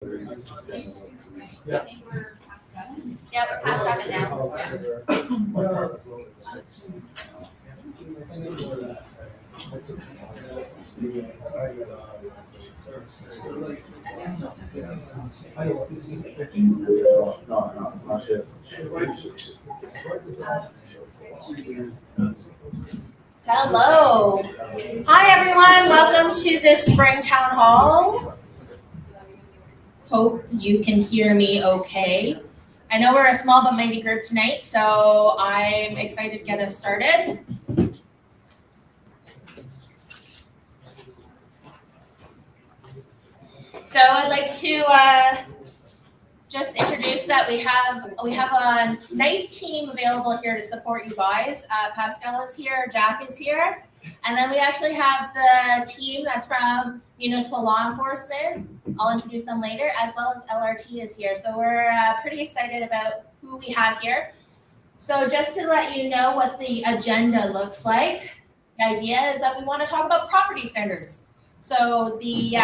Yeah. Yeah, we're past 7 now. No, not yet. Hello. Hi, everyone. Welcome to this spring town hall. Hope you can hear me okay. I know we're a small but mighty group tonight, so I'm excited to get us started. So I'd like to just introduce that we have a nice team available here to support you guys. Pascal is here, Jack is here, and then we actually have the team that's from municipal law enforcement. I'll introduce them later, as well as LRT is here. So we're pretty excited about who we have here. So just to let you know what the agenda looks like, the idea is that we want to talk about property standards. So the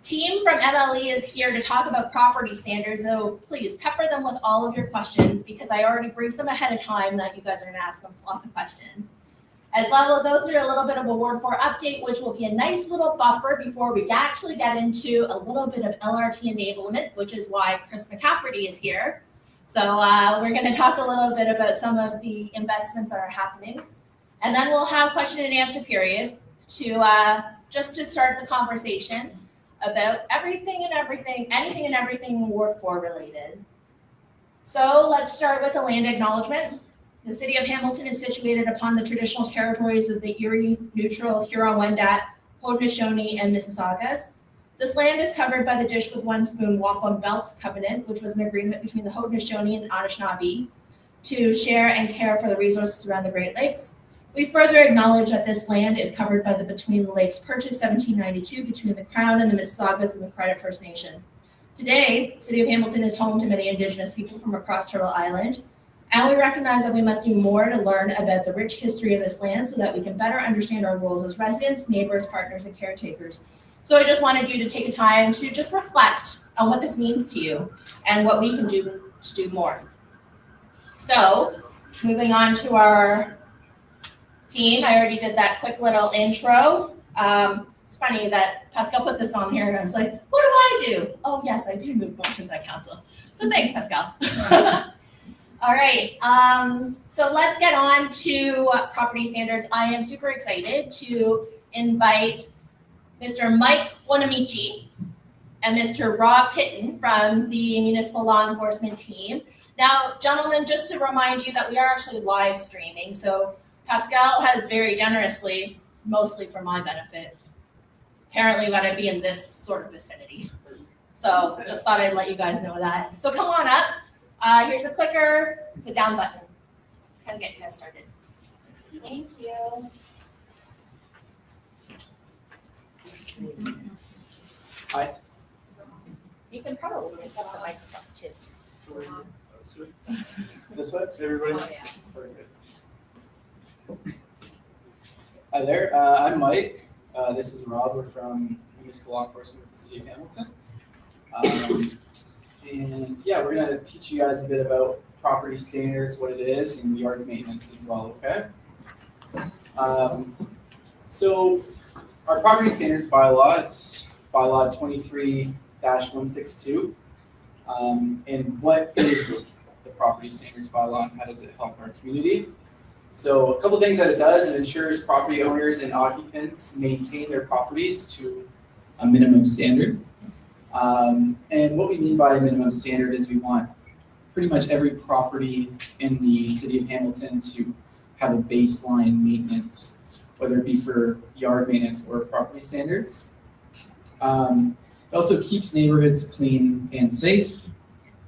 team from MLE is here to talk about property standards, so please pepper them with all of your questions because I already briefed them ahead of time that you guys are going to ask them lots of questions. As well, we'll go through a little bit of a Ward 4 update, which will be a nice little buffer before we actually get into a little bit of LRT enablement, which is why Chris McCafferty is here. So we're going to talk a little bit about some of the investments that are happening. And then we'll have question and answer period to just to start the conversation about anything and everything Ward 4 related. So let's start with the land acknowledgement. The city of Hamilton is situated upon the traditional territories of the Erie, Neutral, Huron-Wendat, Haudenosaunee, and Mississaugas. This land is covered by the Dish with One Spoon Wampum Belt Covenant, which was an agreement between the Haudenosaunee and Anishinaabe to share and care for the resources around the Great Lakes. We further acknowledge that this land is covered by the Between the Lakes Purchase 1792 between the Crown and the Mississaugas and the Credit First Nation. Today, the City of Hamilton is home to many Indigenous people from across Turtle Island, and we recognize that we must do more to learn about the rich history of this land so that we can better understand our roles as residents, neighbors, partners, and caretakers. So I just wanted you to take a time to just reflect on what this means to you and what we can do to do more. So, moving on to our team. I already did that quick little intro. It's funny that Pascal put this on here and I was like, what do I do? Oh yes, I do move motions at council. So thanks, Pascal. All right, so let's get on to property standards. I am super excited to invite Mr. Mike Bonamici and Mr. Rob Pitton from the municipal law enforcement team. Now, gentlemen, just to remind you that we are actually live streaming, so Pascal has very generously, mostly for my benefit, apparently going to be in this sort of vicinity. So just thought I'd let you guys know that. So come on up. Here's a clicker. It's a down button. Just kind of get you guys started. Thank you. Hi. You can probably pick up the microphone too. This way, everybody? Oh, yeah. Hi there, I'm Mike. This is Rob. We're from municipal law enforcement with the city of Hamilton. And yeah, we're gonna teach you guys a bit about property standards, what it is, and yard maintenance as well, okay? So our property standards bylaw, it's bylaw 23-162. And what is the property standards bylaw and how does it help our community? So a couple things that it does, it ensures property owners and occupants maintain their properties to a minimum standard. And what we mean by a minimum standard is we want pretty much every property in the city of Hamilton to have a baseline maintenance, whether it be for yard maintenance or property standards. It also keeps neighborhoods clean and safe,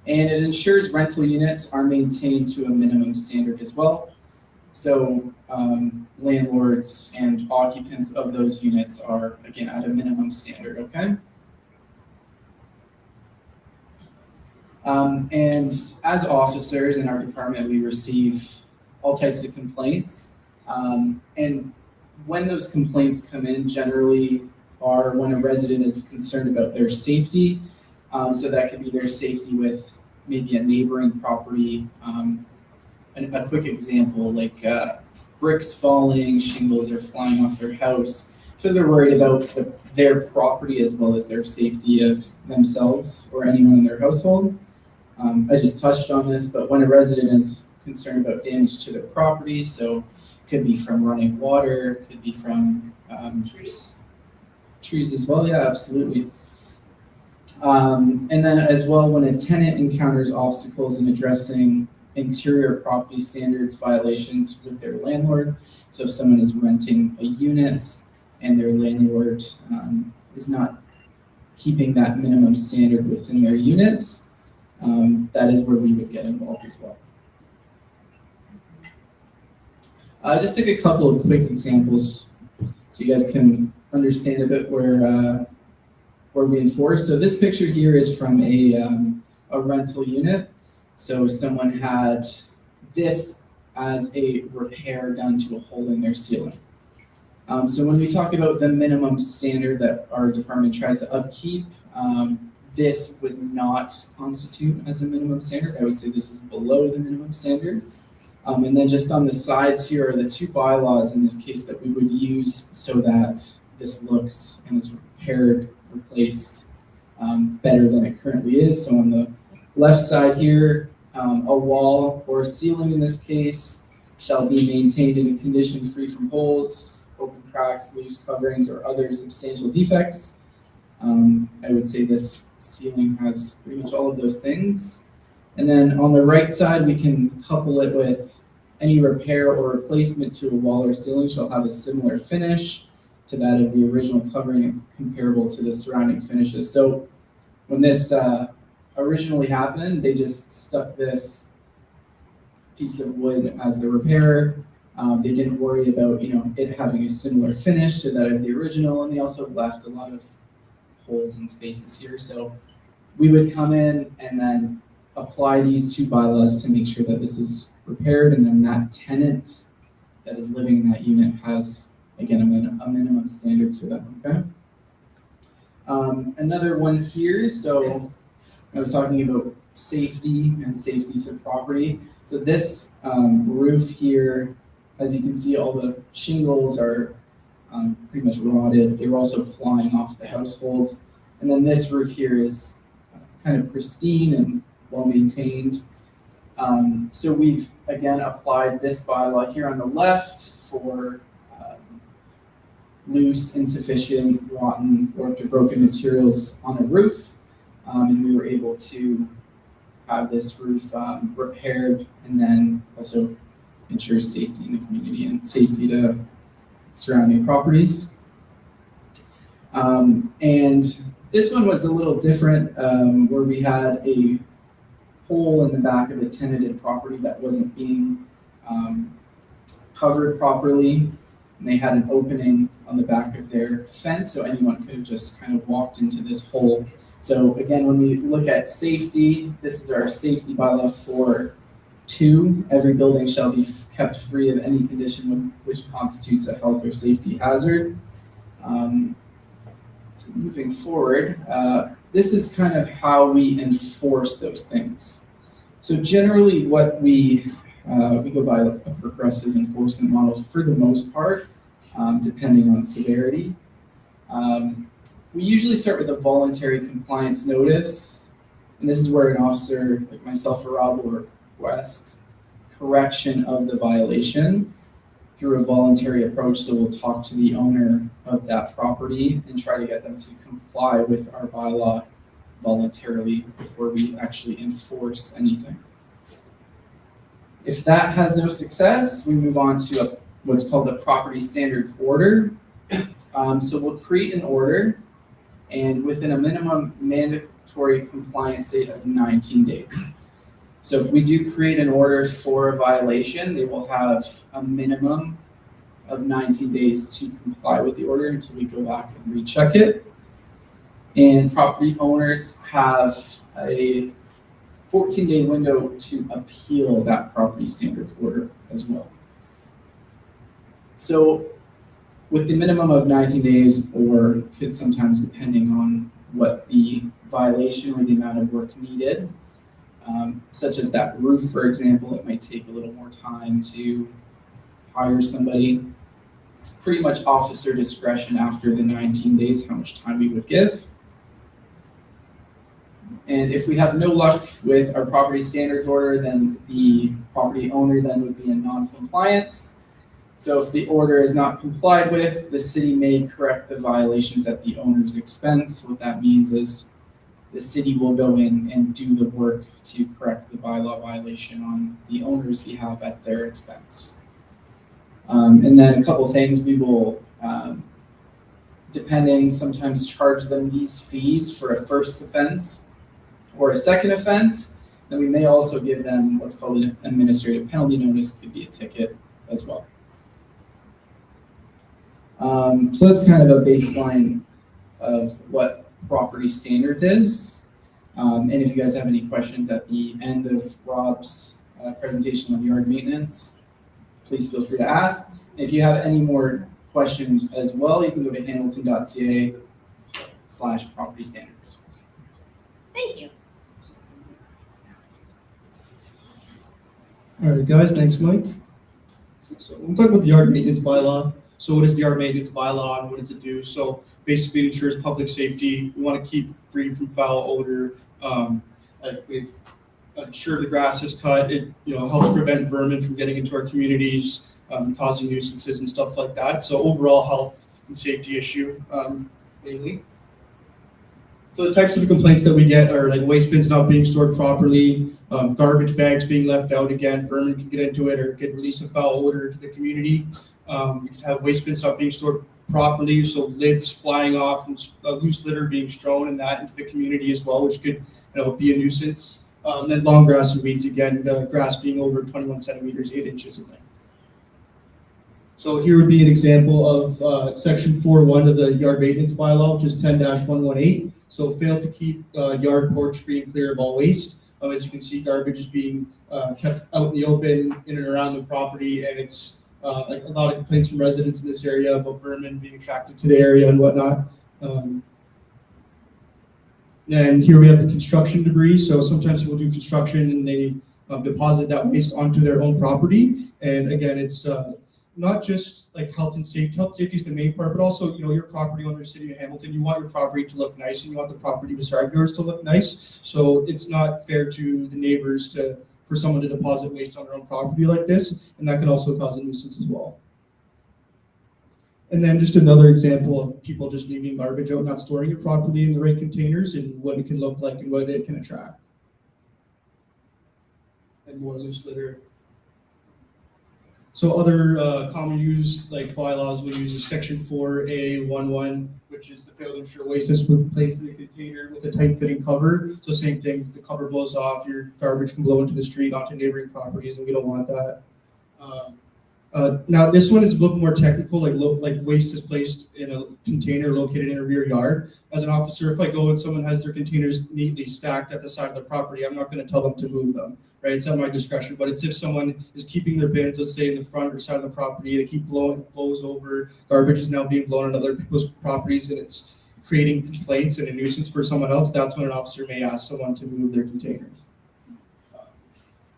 and it ensures rental units are maintained to a minimum standard as well. So landlords and occupants of those units are, again, at a minimum standard, okay? And as officers in our department, we receive all types of complaints. And when those complaints come in, generally are when a resident is concerned about their safety So that could be their safety with maybe a neighboring property. A quick example, like bricks falling, shingles are flying off their house. So they're worried about their property as well as their safety of themselves or anyone in their household. I just touched on this, but when a resident is concerned about damage to their property, so it could be from running water, could be from trees as well, yeah, absolutely. And then as well, when a tenant encounters obstacles in addressing interior property standards violations with their landlord, so if someone is renting a unit and their landlord is not keeping that minimum standard within their units, that is where we would get involved as well. I just took a couple of quick examples so you guys can understand a bit where we enforce. So this picture here is from a rental unit. So someone had this as a repair done to a hole in their ceiling. So when we talk about the minimum standard that our department tries to upkeep, this would not constitute as a minimum standard. I would say this is below the minimum standard. And then just on the sides here are the two bylaws in this case that we would use so that this looks and is repaired, replaced better than it currently is. So on the left side here, a wall or ceiling in this case shall be maintained in a condition free from holes, open cracks, loose coverings, or other substantial defects. I would say this ceiling has pretty much all of those things. And then on the right side, we can couple it with any repair or replacement to a wall or ceiling shall have a similar finish to that of the original covering and comparable to the surrounding finishes. So when this originally happened, they just stuck this piece of wood as the repair. They didn't worry about it having a similar finish to that of the original, and they also left a lot of holes and spaces here. So we would come in and then apply these two bylaws to make sure that this is repaired, and then that tenant that is living in that unit has, again, a minimum standard for them, okay? Another one here, so I was talking about safety and safety to property. So this roof here, as you can see, all the shingles are pretty much rotted. They were also flying off the household. And then this roof here is kind of pristine and well maintained. So we've, again, applied this bylaw here on the left for loose, insufficient, rotten, warped, or broken materials on a roof. And we were able to have this roof repaired and then also ensure safety in the community and safety to surrounding properties. And this one was a little different, where we had a hole in the back of a tenanted property that wasn't being covered properly. And they had an opening on the back of their fence, so anyone could have just kind of walked into this hole. So again, when we look at safety, this is our safety bylaw for 2. Every building shall be kept free of any condition which constitutes a health or safety hazard. So moving forward, this is kind of how we enforce those things. So generally what we go by a progressive enforcement model for the most part, depending on severity. We usually start with a voluntary compliance notice, and this is where an officer like myself or Rob will request correction of the violation through a voluntary approach. So we'll talk to the owner of that property and try to get them to comply with our bylaw voluntarily before we actually enforce anything. If that has no success, we move on to what's called a property standards order. So we'll create an order, and within a minimum mandatory compliance date of 19 days. So if we do create an order for a violation, they will have a minimum of 19 days to comply with the order until we go back and recheck it. And property owners have a 14-day window to appeal that property standards order as well. So with the minimum of 19 days, or could sometimes, depending on what the violation or the amount of work needed, such as that roof, for example. It might take a little more time to hire somebody. It's pretty much officer discretion after the 19 days how much time we would give. And if we have no luck with our property standards order, then the property owner then would be in non-compliance. So if the order is not complied with, the city may correct the violations at the owner's expense. What that means is the city will go in and do the work to correct the bylaw violation on the owner's behalf at their expense. And then a couple things, we will, depending, sometimes charge them these fees for a first offense or a second offense. Then we may also give them what's called an administrative penalty notice, could be a ticket as well. So that's kind of a baseline of what property standards is. And if you guys have any questions at the end of Rob's presentation on yard maintenance, please feel free to ask. And if you have any more questions as well, you can go to hamilton.ca/property standards. Thank you. All right, guys, thanks, Mike. So we'll talk about the yard maintenance bylaw. So what is the yard maintenance bylaw and what does it do? So basically it ensures public safety. We want to keep free from foul odor. Like we've ensured the grass is cut. It helps prevent vermin from getting into our communities, causing nuisances and stuff like that. So overall health and safety issue mainly. So the types of complaints that we get are like waste bins not being stored properly, garbage bags being left out again, vermin can get into it or get release of foul odor to the community. We could have waste bins not being stored properly, so lids flying off and loose litter being strewn and that into the community as well, which could be a nuisance. Then long grass and weeds again, the grass being over 21 centimeters, 8 inches in length. So here would be an example of section 4.1 of the yard maintenance bylaw, which is 10-118. So fail to keep yard porch free and clear of all waste. As you can see, garbage is being kept out in the open, in and around the property, and it's like a lot of complaints from residents in this area about vermin being attracted to the area and whatnot. And here we have the construction debris. So sometimes people do construction and they deposit that waste onto their own property. And again, it's not just like health and safety. Health and safety is the main part, but also, your property owner, City of Hamilton, you want your property to look nice and you want the property beside yours to look nice. So it's not fair to the neighbors for someone to deposit waste on their own property like this, and that can also cause a nuisance as well. And then just another example of people just leaving garbage out, not storing it properly in the right containers, and what it can look like and what it can attract. And more loose litter. So other common used bylaws we use is section 4A11, which is the fail to ensure waste is placed in a container with a tight fitting cover. So same thing, if the cover blows off, your garbage can blow into the street, onto neighboring properties, and we don't want that. Now this one is a little more technical, like waste is placed in a container located in a rear yard. As an officer, if I go and someone has their containers neatly stacked at the side of the property, I'm not going to tell them to move them, right? It's at my discretion. But it's if someone is keeping their bins, let's say in the front or side of the property, they keep blows over, garbage is now being blown on other people's properties, and it's creating complaints and a nuisance for someone else. That's when an officer may ask someone to move their containers.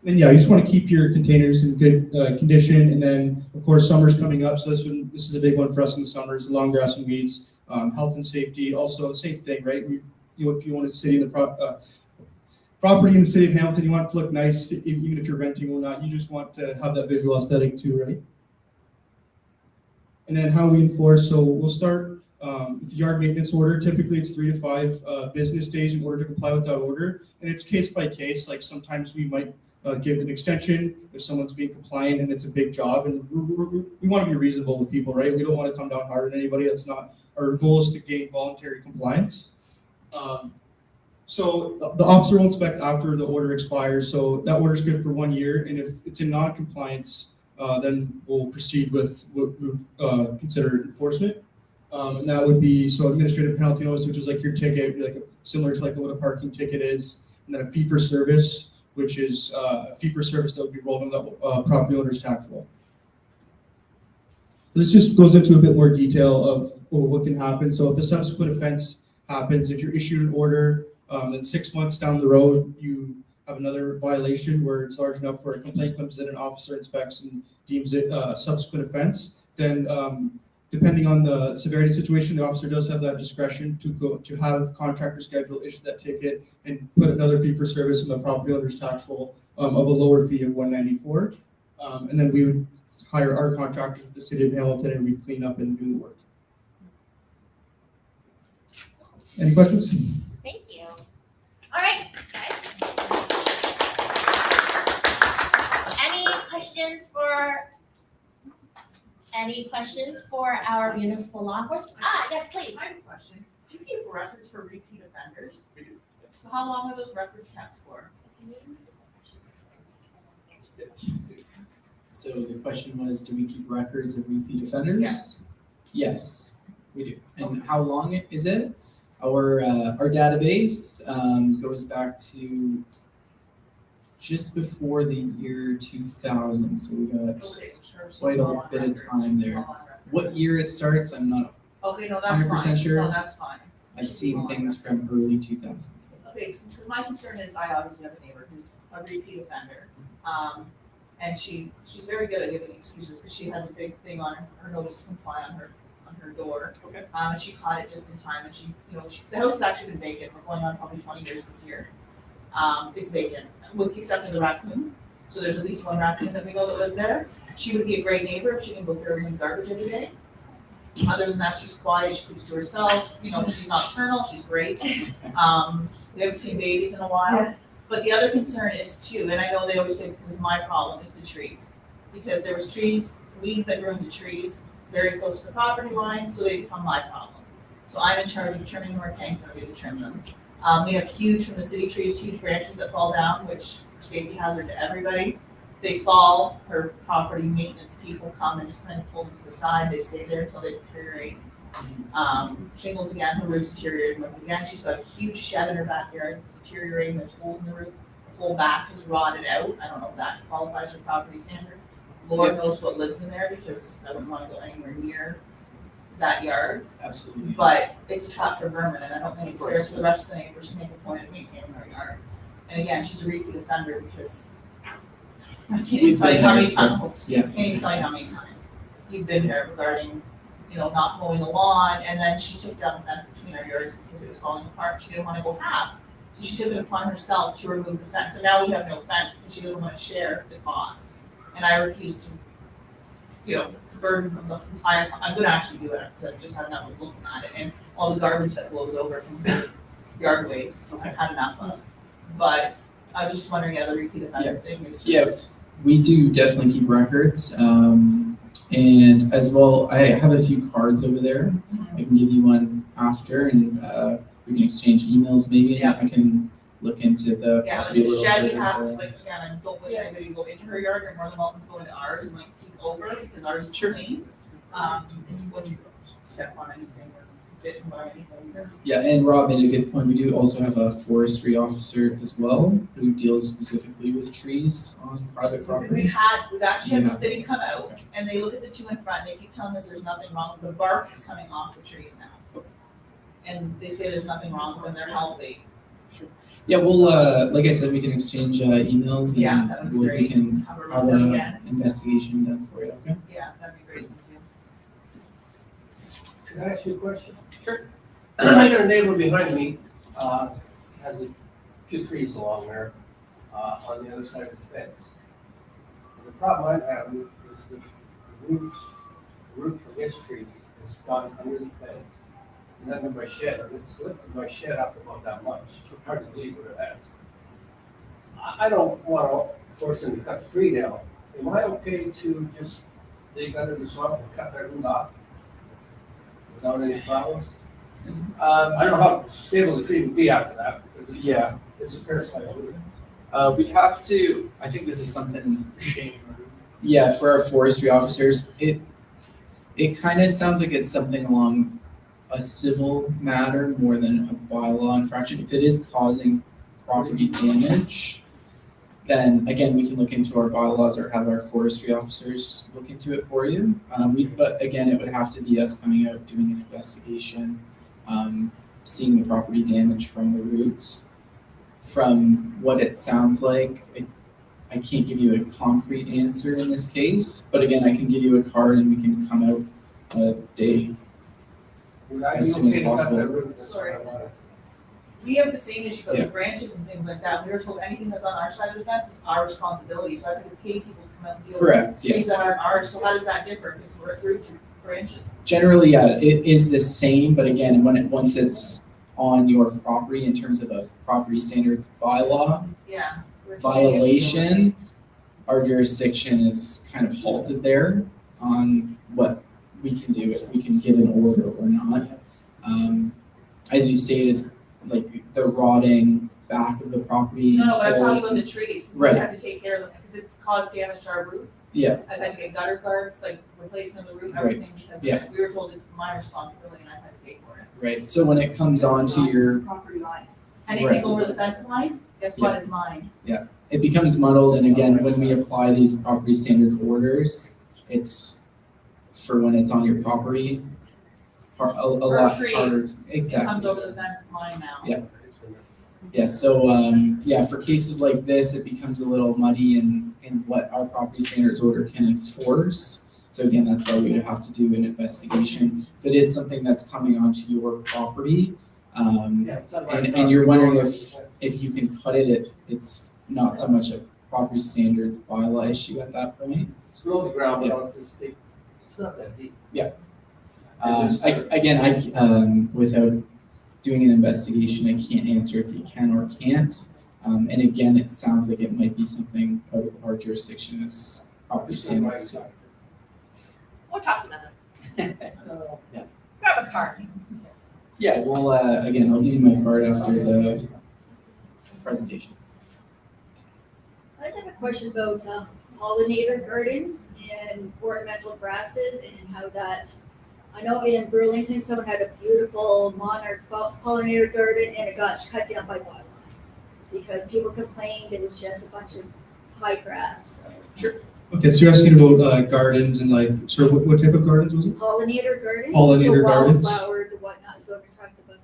And yeah, you just want to keep your containers in good condition. And then, of course, summer's coming up, so this is a big one for us in the summers: long grass and weeds, health and safety. Also, the same thing, right? If you want to sit in the property in the city of Hamilton, you want it to look nice, even if you're renting or not. You just want to have that visual aesthetic too, right? And then how we enforce. So we'll start with the yard maintenance order. Typically, it's 3 to 5 business days in order to comply with that order, and it's case by case. Like sometimes we might give an extension if someone's being compliant and it's a big job, and we want to be reasonable with people, right? We don't want to come down hard on anybody. That's not our goal. Is to gain voluntary compliance. So the officer will inspect after the order expires. So that order is good for 1 year, and if it's in non-compliance, then we'll proceed with what we would consider enforcement. And that would be administrative penalty notice, which is like your ticket, similar to what a parking ticket is, and then a fee for service, which is a fee for service that would be rolled on the property owner's tax roll. This just goes into a bit more detail of what can happen. So if a subsequent offense happens, if you're issued an order Then 6 months down the road, you have another violation where it's large enough where a complaint comes in, an officer inspects and deems it a subsequent offense. Then, depending on the severity of the situation, the officer does have that discretion to have contractor schedule issue that ticket and put another fee for service in the property owner's tax roll of a lower fee of $194. And then we would hire our contractors with the city of Hamilton and we'd clean up and do the work. Any questions? Thank you. All right, guys. Any questions for our municipal law enforcement? Yes, please. I have a question. Do you keep records for repeat offenders? We do. So how long are those records kept for? So the question was, do we keep records of repeat offenders? Yes. Yes, we do. And how long is it? Our database goes back to just before the year 2000, so we got Okay, so sure, so quite all a on bit of record. time there. All on record. What year it starts, I'm not Okay, no, that's 100% fine. sure. No, that's fine. I've seen things from early 2000s. Okay, so my concern is I obviously have a neighbor who's a repeat offender. And she's very good at giving excuses because she had a big thing on her notice to comply on her door. Okay. And she caught it just in time and she, the house has actually been vacant for going on probably 20 years this year. It's vacant with the exception of the raccoon. So there's at least one raccoon that we know that lives there. She would be a great neighbor if she can go through everyone's garbage every day. Other than that, she's quiet, she keeps to herself, she's nocturnal, she's great. We haven't seen babies in a while. But the other concern is too, and I know they always say this is my problem, is the trees. Because there was weeds that grew into trees very close to the property line, so they become my problem. So I'm in charge of trimming more tanks and I'm going to trim them. We have from the city trees, huge branches that fall down, which are safety hazard to everybody. They fall, her property maintenance people come and just kind of pull them to the side, they stay there until they deteriorate. Shingles again, her roof's deteriorated once again, she's got a huge shed in her backyard, it's deteriorating, there's holes in the roof. The whole back is rotted out, I don't know if that qualifies for property standards. Lord knows what lives in there because I wouldn't want to go anywhere near that yard. Absolutely. But it's a trap for vermin, and I don't think it's fair for the rest of the neighbors to make a point of maintaining their yards. And again, she's a repeat offender because I can't even tell you how many times. Yeah. Can't even tell you how many times you've been here regarding, not mowing the lawn, and then she took down the fence between our yards because it was falling apart. She didn't want to go half, so she took it upon herself to remove the fence. So now we have no fence because she doesn't want to share the cost, and I refuse to, burden from the entire. I'm going to actually do it because I've just had enough of looking at it and all the garbage that blows over from the yard waste. I've had enough of. But I was just wondering, the repeat offender thing is just. Yes, we do definitely keep records. And as well, I have a few cards over there. I can give you one after and we can exchange emails maybe. Yeah. I can look into the Yeah, like property a the little shed, we further. have to, again, I don't wish anybody to go into her yard, you're more than welcome to go into ours and peek over, because ours is clean. And you wouldn't step on anything or bitten by anything. Yeah, and Rob made a good point. We do also have a forestry officer as well who deals specifically with trees on private property. We've actually had Yeah. the city come out, and they look at the two in front, and they keep telling us there's nothing wrong with the bark is coming off the trees now. And they say there's nothing wrong with them, they're healthy. Yeah, we'll, like I said, we can exchange emails Yeah, that would and be we great. can Have a have run an again. investigation done for you, okay? Yeah, that'd be great, thank you. Can I ask you a question? Sure. I got a neighbor behind me, has a few trees along there, on the other side of the fence. And the problem I'm having is the root from his trees has gone under the fence and under my shed, and it's lifted my shed up about that much, it's hard to believe what it has. I don't wanna force him to cut the tree down. Am I okay to just dig under the swamp and cut that root off? Without any problems? I don't know how stable the tree would be after that, because Yeah, it's a parasite. we'd have to, I think this is something, yeah, for our forestry officers, it kind of sounds like it's something along a civil matter more than a bylaw infraction. If it is causing property damage, then again, we can look into our bylaws or have our forestry officers look into it for you. But again, it would have to be us coming out, doing an investigation, seeing the property damage from the roots. From what it sounds like, I can't give you a concrete answer in this case, but again, I can give you a card and we can come out a day. Would I As be soon as okay to cut possible. that root? Sorry. We have the same issue Yeah. with branches and things like that. We were told anything that's on our side of the fence is our responsibility, so I have to pay people to come out and deal with Correct, yeah. trees that aren't ours. So how does that differ if it's roots or branches? Generally, yeah, it is the same, but again, once it's on your property in terms of a property standards bylaw Yeah. we're told we have to deal with it. violation, our jurisdiction is kind of halted there on what we can do, if we can give an order or not. As you stated, like the rotting back of the property. No, but I'm poles. talking about the trees, because Right. we have to take care of them, because it's caused damage to our roof. Yeah. I've had to get gutter guards, like replacing the roof, Right. everything, because Yeah. we were told it's my responsibility and I've had to pay for it. Right, so when it comes onto your, Property line. Anything Right. over the fence line, guess what, it's mine. it becomes muddled, and again, when we apply these property standards orders, it's for when it's on your property, a lot tree. harder, It exactly. comes over the fence, it's mine now. Yeah. Yeah, so, yeah, for cases like this, it becomes a little muddy in what our property standards order can enforce. So again, that's why we would have to do an investigation. If it is something that's coming onto your property, and you're wondering if you can cut it, it's not so much a property standards bylaw issue at that point. It's below the ground, but I'll just take, it's not that deep. Without doing an investigation, I can't answer if you can or can't. And again, it sounds like it might be something out of our jurisdiction as property standards. So, We'll talk to them. Yeah. Grab a card. yeah, well, again, I'll give you my card after the presentation. I just have a question about pollinator gardens and ornamental grasses and how that, I know in Burlington, someone had a beautiful monarch pollinator garden and it got cut down by dogs. Because people complained it was just a bunch of high grass. Okay, so you're asking about gardens and like, sort of what type of gardens was it? Pollinator gardens. Pollinator so gardens. Wildflowers and whatnot, so attract the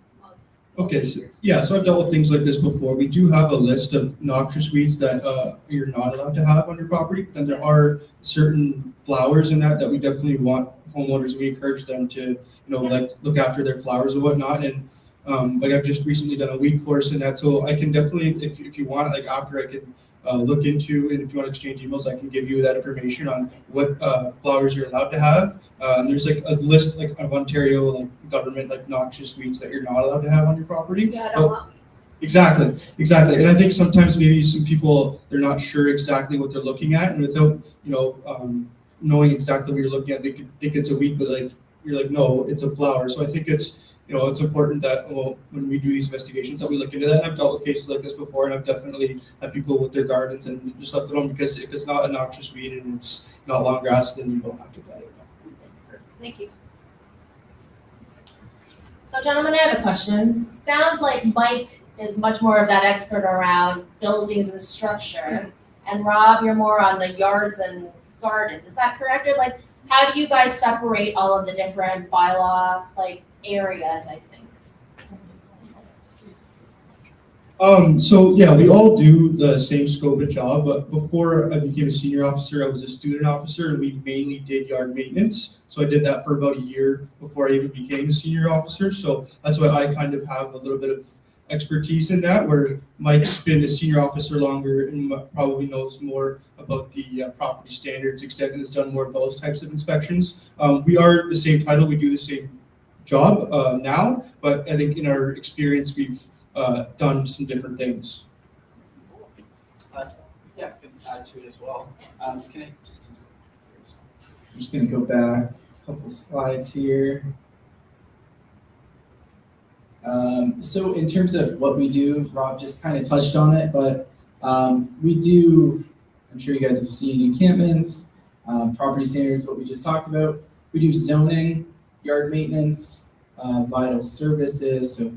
Okay, so, yeah, so I've dealt with things like this before. We do have a list of noxious weeds that you're not allowed to have on your property. But then there are certain flowers in that we definitely want homeowners, we encourage them to, like look after their flowers and whatnot. And like I've just recently done a weed course in that, so I can definitely, if you want, like after I can look into, and if you want to exchange emails, I can give you that information on what flowers you're allowed to have. There's like a list like of Ontario like government like noxious weeds that you're not allowed to have on your property. Yeah, I don't want weeds. Exactly. And I think sometimes maybe some people, they're not sure exactly what they're looking at, and without, knowing exactly what you're looking at, they could think it's a weed, but like, you're like, no, it's a flower. So I think it's, it's important that when we do these investigations that we look into that. And I've dealt with cases like this before, and I've definitely had people with their gardens and just left it alone, because if it's not a noxious weed and it's not long grass, then you don't have to cut it. Thank you. So gentlemen, I have a question. Sounds like Mike is much more of that expert around buildings and structure. And Rob, you're more on the yards and gardens. Is that correct? Or like, how do you guys separate all of the different bylaw like areas, I think? So yeah, we all do the same scope of job, but before I became a senior officer, I was a student officer, and we mainly did yard maintenance. So I did that for about a year before I even became a senior officer. So that's why I kind of have a little bit of expertise in that, where Mike's been a senior officer longer and probably knows more about the property standards extent and has done more of those types of inspections. We are the same title, we do the same job now, but I think in our experience, we've done some different things. Yeah, I can add to it as well. Can I just, I'm just gonna go back a couple slides here. So in terms of what we do, Rob just kind of touched on it, but we do, I'm sure you guys have seen encampments, property standards, what we just talked about. We do zoning, yard maintenance, vital services, so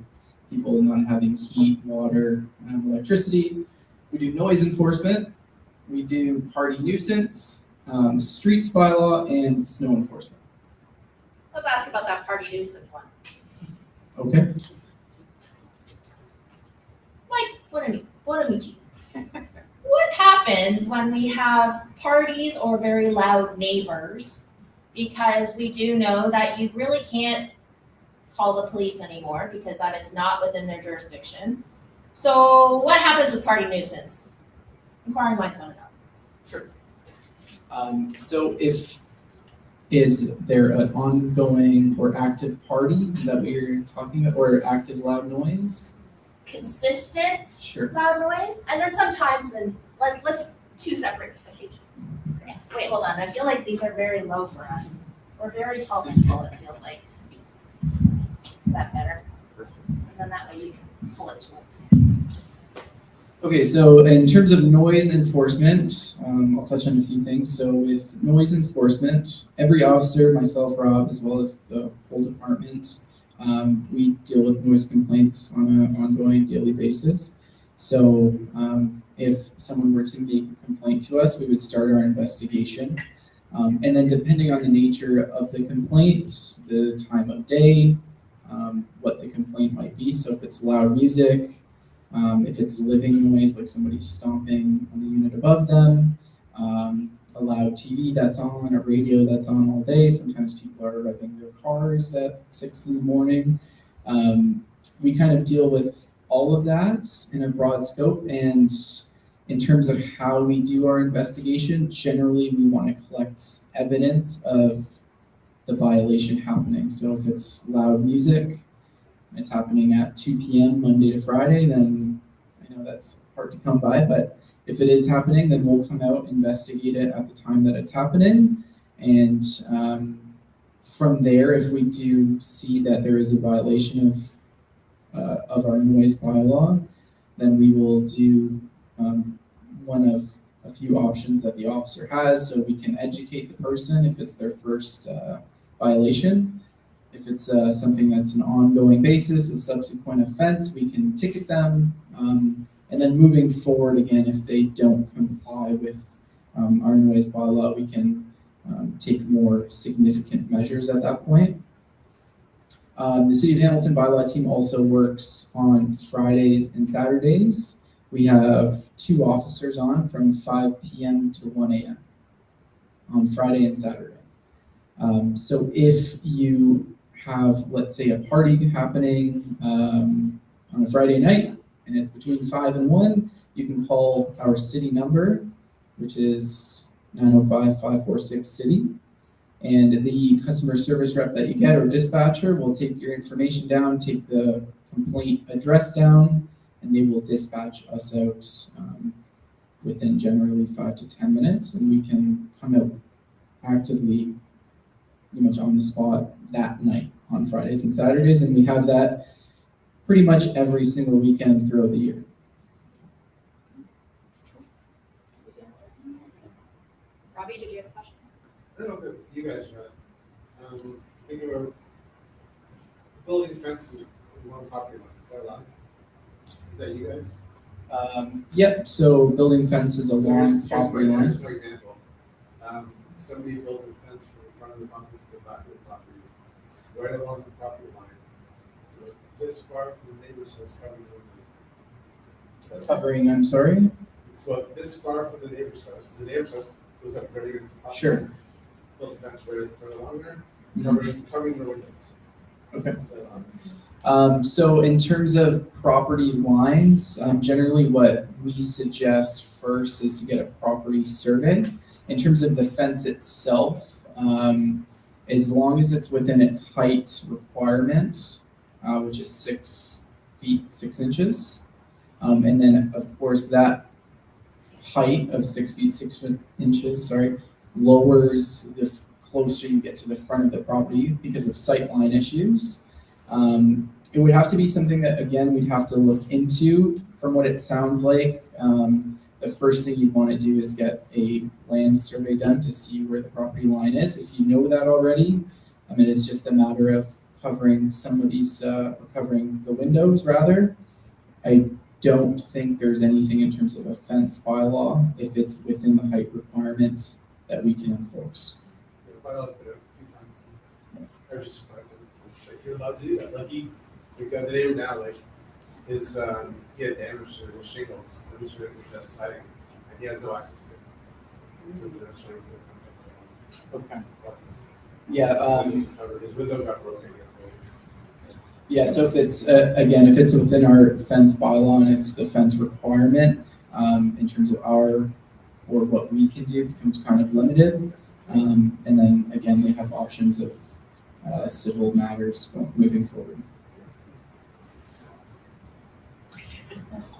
people not having heat, water, electricity. We do noise enforcement. We do party nuisance, streets bylaw, and snow enforcement. Let's ask about that party nuisance one. Okay. Bonamici. What happens when we have parties or very loud neighbors? Because we do know that you really can't call the police anymore because that is not within their jurisdiction. So what happens with party nuisance? Inquiring minds want to know. Sure. So is there an ongoing or active party? Is that what you're talking about? Or active loud noise? Consistent Sure. loud noise, and then sometimes let's two separate occasions. Okay, wait, hold on. I feel like these are very low for us. We're very tall people, it feels like. Is that better? And then that way you can pull it towards me. Okay, so in terms of noise enforcement, I'll touch on a few things. So with noise enforcement, every officer, myself, Rob, as well as the whole department, we deal with noise complaints on an ongoing daily basis. So if someone were to make a complaint to us, we would start our investigation. And then depending on the nature of the complaint, the time of day, what the complaint might be. So if it's loud music, if it's living noise, like somebody stomping on the unit above them, a loud TV that's on, a radio that's on all day. Sometimes people are revving their cars at 6 a.m. We kind of deal with all of that in a broad scope. And in terms of how we do our investigation, generally we want to collect evidence of the violation happening. So if it's loud music, it's happening at 2 p.m. Monday to Friday, then I know that's hard to come by, but if it is happening, then we'll come out, investigate it at the time that it's happening. And from there, if we do see that there is a violation of our noise bylaw, then we will do one of a few options that the officer has. So we can educate the person if it's their first violation. If it's something that's an ongoing basis, a subsequent offense, we can ticket them. And then moving forward again, if they don't comply with our noise bylaw, we can take more significant measures at that point. The City of Hamilton bylaw team also works on Fridays and Saturdays. We have 2 officers on from 5 p.m. to 1 a.m. on Friday and Saturday. So if you have, let's say, a party happening on a Friday night and it's between 5 and 1, you can call our city number, which is 905-546-CITY. And the customer service rep that you get or dispatcher will take your information down, take the complaint address down, and they will dispatch us out within generally 5 to 10 minutes, and we can come out actively pretty much on the spot that night on Fridays and Saturdays, and we have that pretty much every single weekend throughout the year. Robbie, did you have a question? I don't know if it's you guys or not. Thinking about building fences in one property line, is that allowed? Is that you guys? Yep, so building fences along property lines. For example, somebody builds a fence from the front of the property to the back of the property, right along the property line. So this far from the neighbor's house covering the windows. Covering, I'm sorry? It's about this far from the neighbor's house, because the neighbor's house goes up right against the property. Sure. Build a fence right along there, Mhm. covering the windows. Okay. Is that allowed? So in terms of property lines, generally what we suggest first is to get a property survey. In terms of the fence itself, as long as it's within its height requirement, which is 6 feet 6 inches, and then of course that height of 6 feet 6 inches, lowers the closer you get to the front of the property because of sightline issues. It would have to be something that, again, we'd have to look into. From what it sounds like, the first thing you'd want to do is get a land survey done to see where the property line is. If you know that already, it's just a matter of covering covering the windows rather. I don't think there's anything in terms of a fence bylaw if it's within the height requirement that we can enforce. Yeah, bylaw's been out a few times. I was just surprised that you're allowed to do that. Like we got the neighbor now, like is, he had damage to the shingles, and this is just siding, and he has no access to it. Because they're showing the fence Okay. up Yeah, there. His window got broken. yeah, so if it's, again, if it's within our fence bylaw and it's the fence requirement, in terms of our, or what we can do becomes kind of limited. And then again, they have options of, civil matters moving forward. Yes.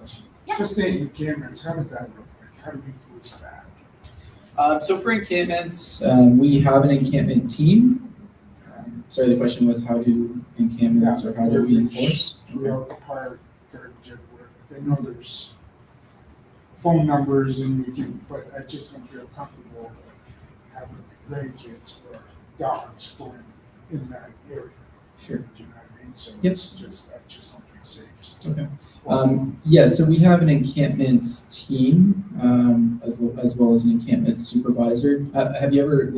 Just the encampments, how does that look like? How do we police that? So for encampments, we have an encampment team. Sorry, the question was how do encampments or how do we enforce? We are part garbage everywhere. I know there's phone numbers and we can, but I just don't feel comfortable having grandkids or dogs going in that area. Sure. Do you know what I mean? So Yep. it's just, I just don't feel safe. So, Okay. Yeah, so we have an encampment team, as well as an encampment supervisor. Have you ever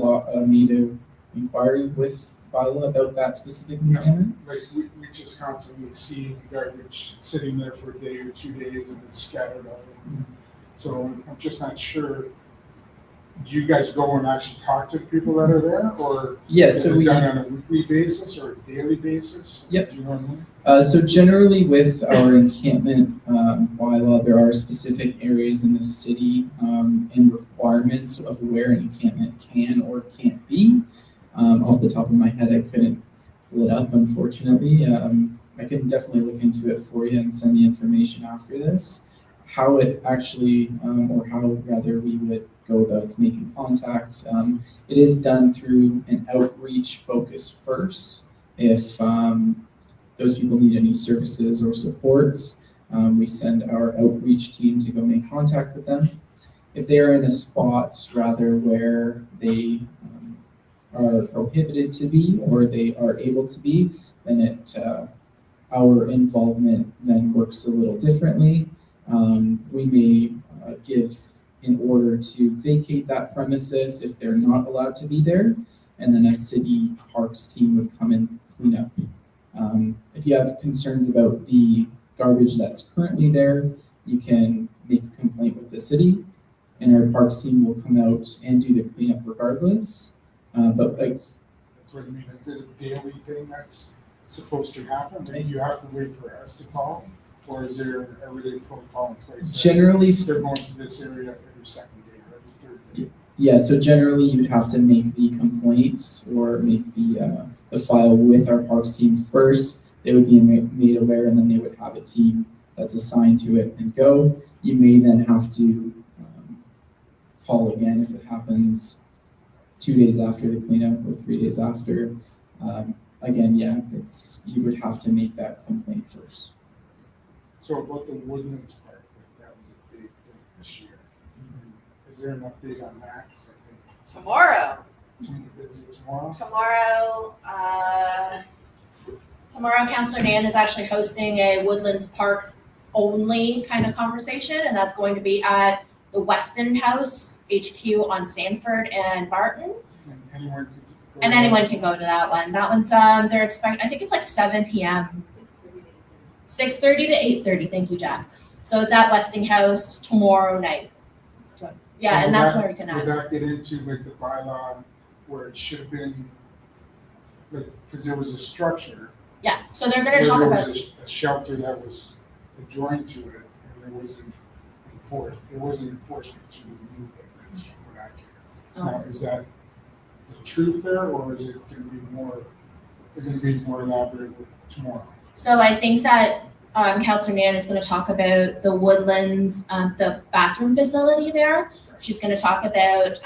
made an inquiry with Viola about that specific encampment? like, we just constantly see the garbage sitting there for a day or 2 days and it's scattered all over. So I'm just not sure, do you guys go and actually talk to the people that are there, or Yeah, is so it we, done on a weekly basis or a daily basis? Yep. Do you know what I mean? so generally with our encampment bylaw, there are specific areas in the city and requirements of where an encampment can or can't be. Off the top of my head, I couldn't pull it up, unfortunately. I can definitely look into it for you and send the information after this. How it actually, or how rather we would go about making contact. It is done through an outreach focus first. If those people need any services or supports, we send our outreach team to go make contact with them. If they are in a spot rather where they are prohibited to be or they are able to be, then our involvement then works a little differently. We may give in order to vacate that premises if they're not allowed to be there, and then a city parks team would come and clean up. If you have concerns about the garbage that's currently there, you can make a complaint with the city, and our parks team will come out and do the cleanup regardless. But like, That's what I mean, is it a daily thing that's supposed to happen, and you have to wait for us to call? Or is there an everyday protocol in place? that generally, they're going to this area every second day or every third day? yeah, so generally you'd have to make the complaint or make the file with our parks team first. They would be made aware, and then they would have a team that's assigned to it and go. You may then have to call again if it happens 2 days after the cleanup or 3 days after. Again, yeah, you would have to make that complaint first. So about the Woodlands Park, that was a big thing this year. Is there an update on that? 'Cause I Tomorrow. think, is it tomorrow? Tomorrow, Councillor Nan is actually hosting a Woodlands Park only kind of conversation, and that's going to be at the Weston House HQ on Sanford and Barton. And anyone could go And there? anyone can go to that one. That one's they're expecting, I think it's like 7 p.m. 6:30 to 8:30. Thank you, Jack. So it's at Westinghouse tomorrow night. So, yeah, and that's where we can Would ask. that get into like the bylaw where it should have been, like, because there was a structure. Yeah, so they're gonna where talk there about, was a shelter that was adjoined to it, and there wasn't enforcement to remove it. That's what I hear. Now, is that the truth there, or is it gonna be more, elaborate with tomorrow? so I think that Councillor Nan is gonna talk about the Woodlands, the bathroom facility there. She's gonna talk about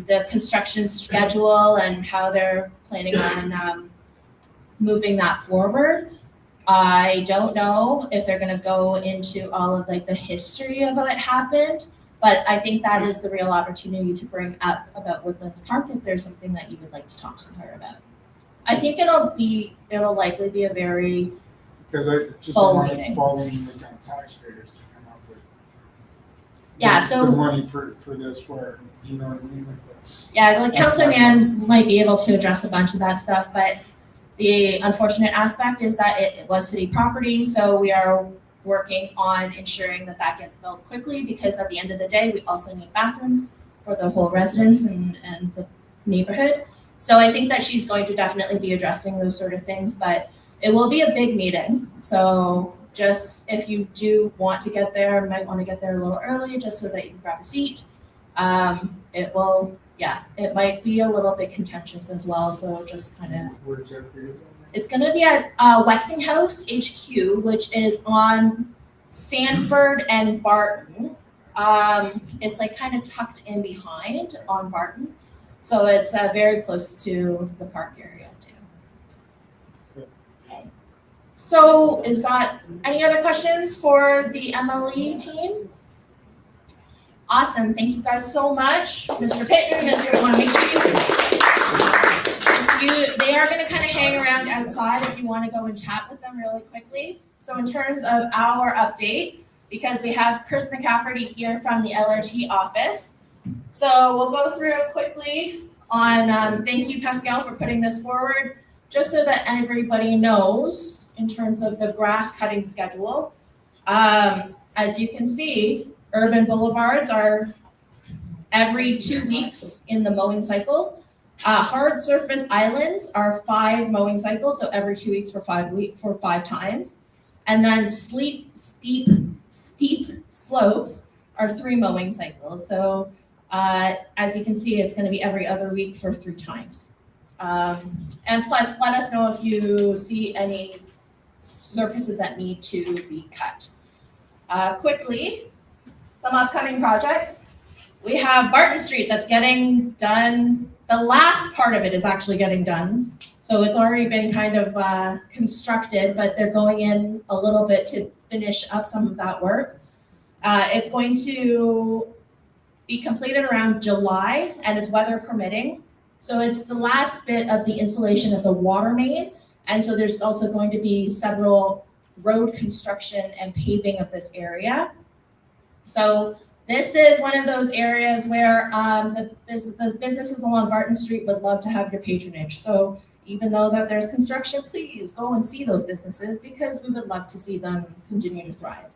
the construction schedule and how they're planning on moving that forward. I don't know if they're gonna go into all of like the history of what happened, but I think that is the real opportunity to bring up about Woodlands Park if there's something that you would like to talk to her about. I think it'll likely be a very, Because I just Full want meeting. following the taxpayers to come up with. Yeah, the so- money for this, where, you know what I mean, like that's. yeah, like That's Councillor fine. Nan might be able to address a bunch of that stuff, but the unfortunate aspect is that it was city property, so we are working on ensuring that that gets built quickly, because at the end of the day, we also need bathrooms for the whole residents and the neighborhood. So I think that she's going to definitely be addressing those sort of things, but it will be a big meeting. So just if you do want to get there, might want to get there a little early just so that you can grab a seat. It might be a little bit contentious as well. So just kind of, Where exactly is it? it's going to be at Westinghouse HQ, which is on Sanford and Barton. It's like kind of tucked in behind on Barton. So it's very close to the park area too. Okay. So is that any other questions for the MLE team? Awesome. Thank you guys so much. Mr. Pitton, I want to make sure they are going to kind of hang around outside if you want to go and chat with them really quickly. So in terms of our update, because we have Chris McCafferty here from the LRT office. So we'll go through it quickly on, thank you, Pascal, for putting this forward, just so that everybody knows in terms of the grass cutting schedule. As you can see, urban boulevards are every 2 weeks in the mowing cycle. Hard surface islands are 5 mowing cycles, so every 2 weeks for 5 times. And then steep slopes are 3 mowing cycles. So as you can see, it's going to be every other week for 3 times. And plus, let us know if you see any surfaces that need to be cut. Quickly, some upcoming projects. We have Barton Street that's getting done. The last part of it is actually getting done. So it's already been kind of constructed, but they're going in a little bit to finish up some of that work. It's going to be completed around July, and it's weather permitting. So it's the last bit of the installation of the water main. And so there's also going to be several road construction and paving of this area. So this is one of those areas where the businesses along Barton Street would love to have your patronage. So even though that there's construction, please go and see those businesses because we would love to see them continue to thrive.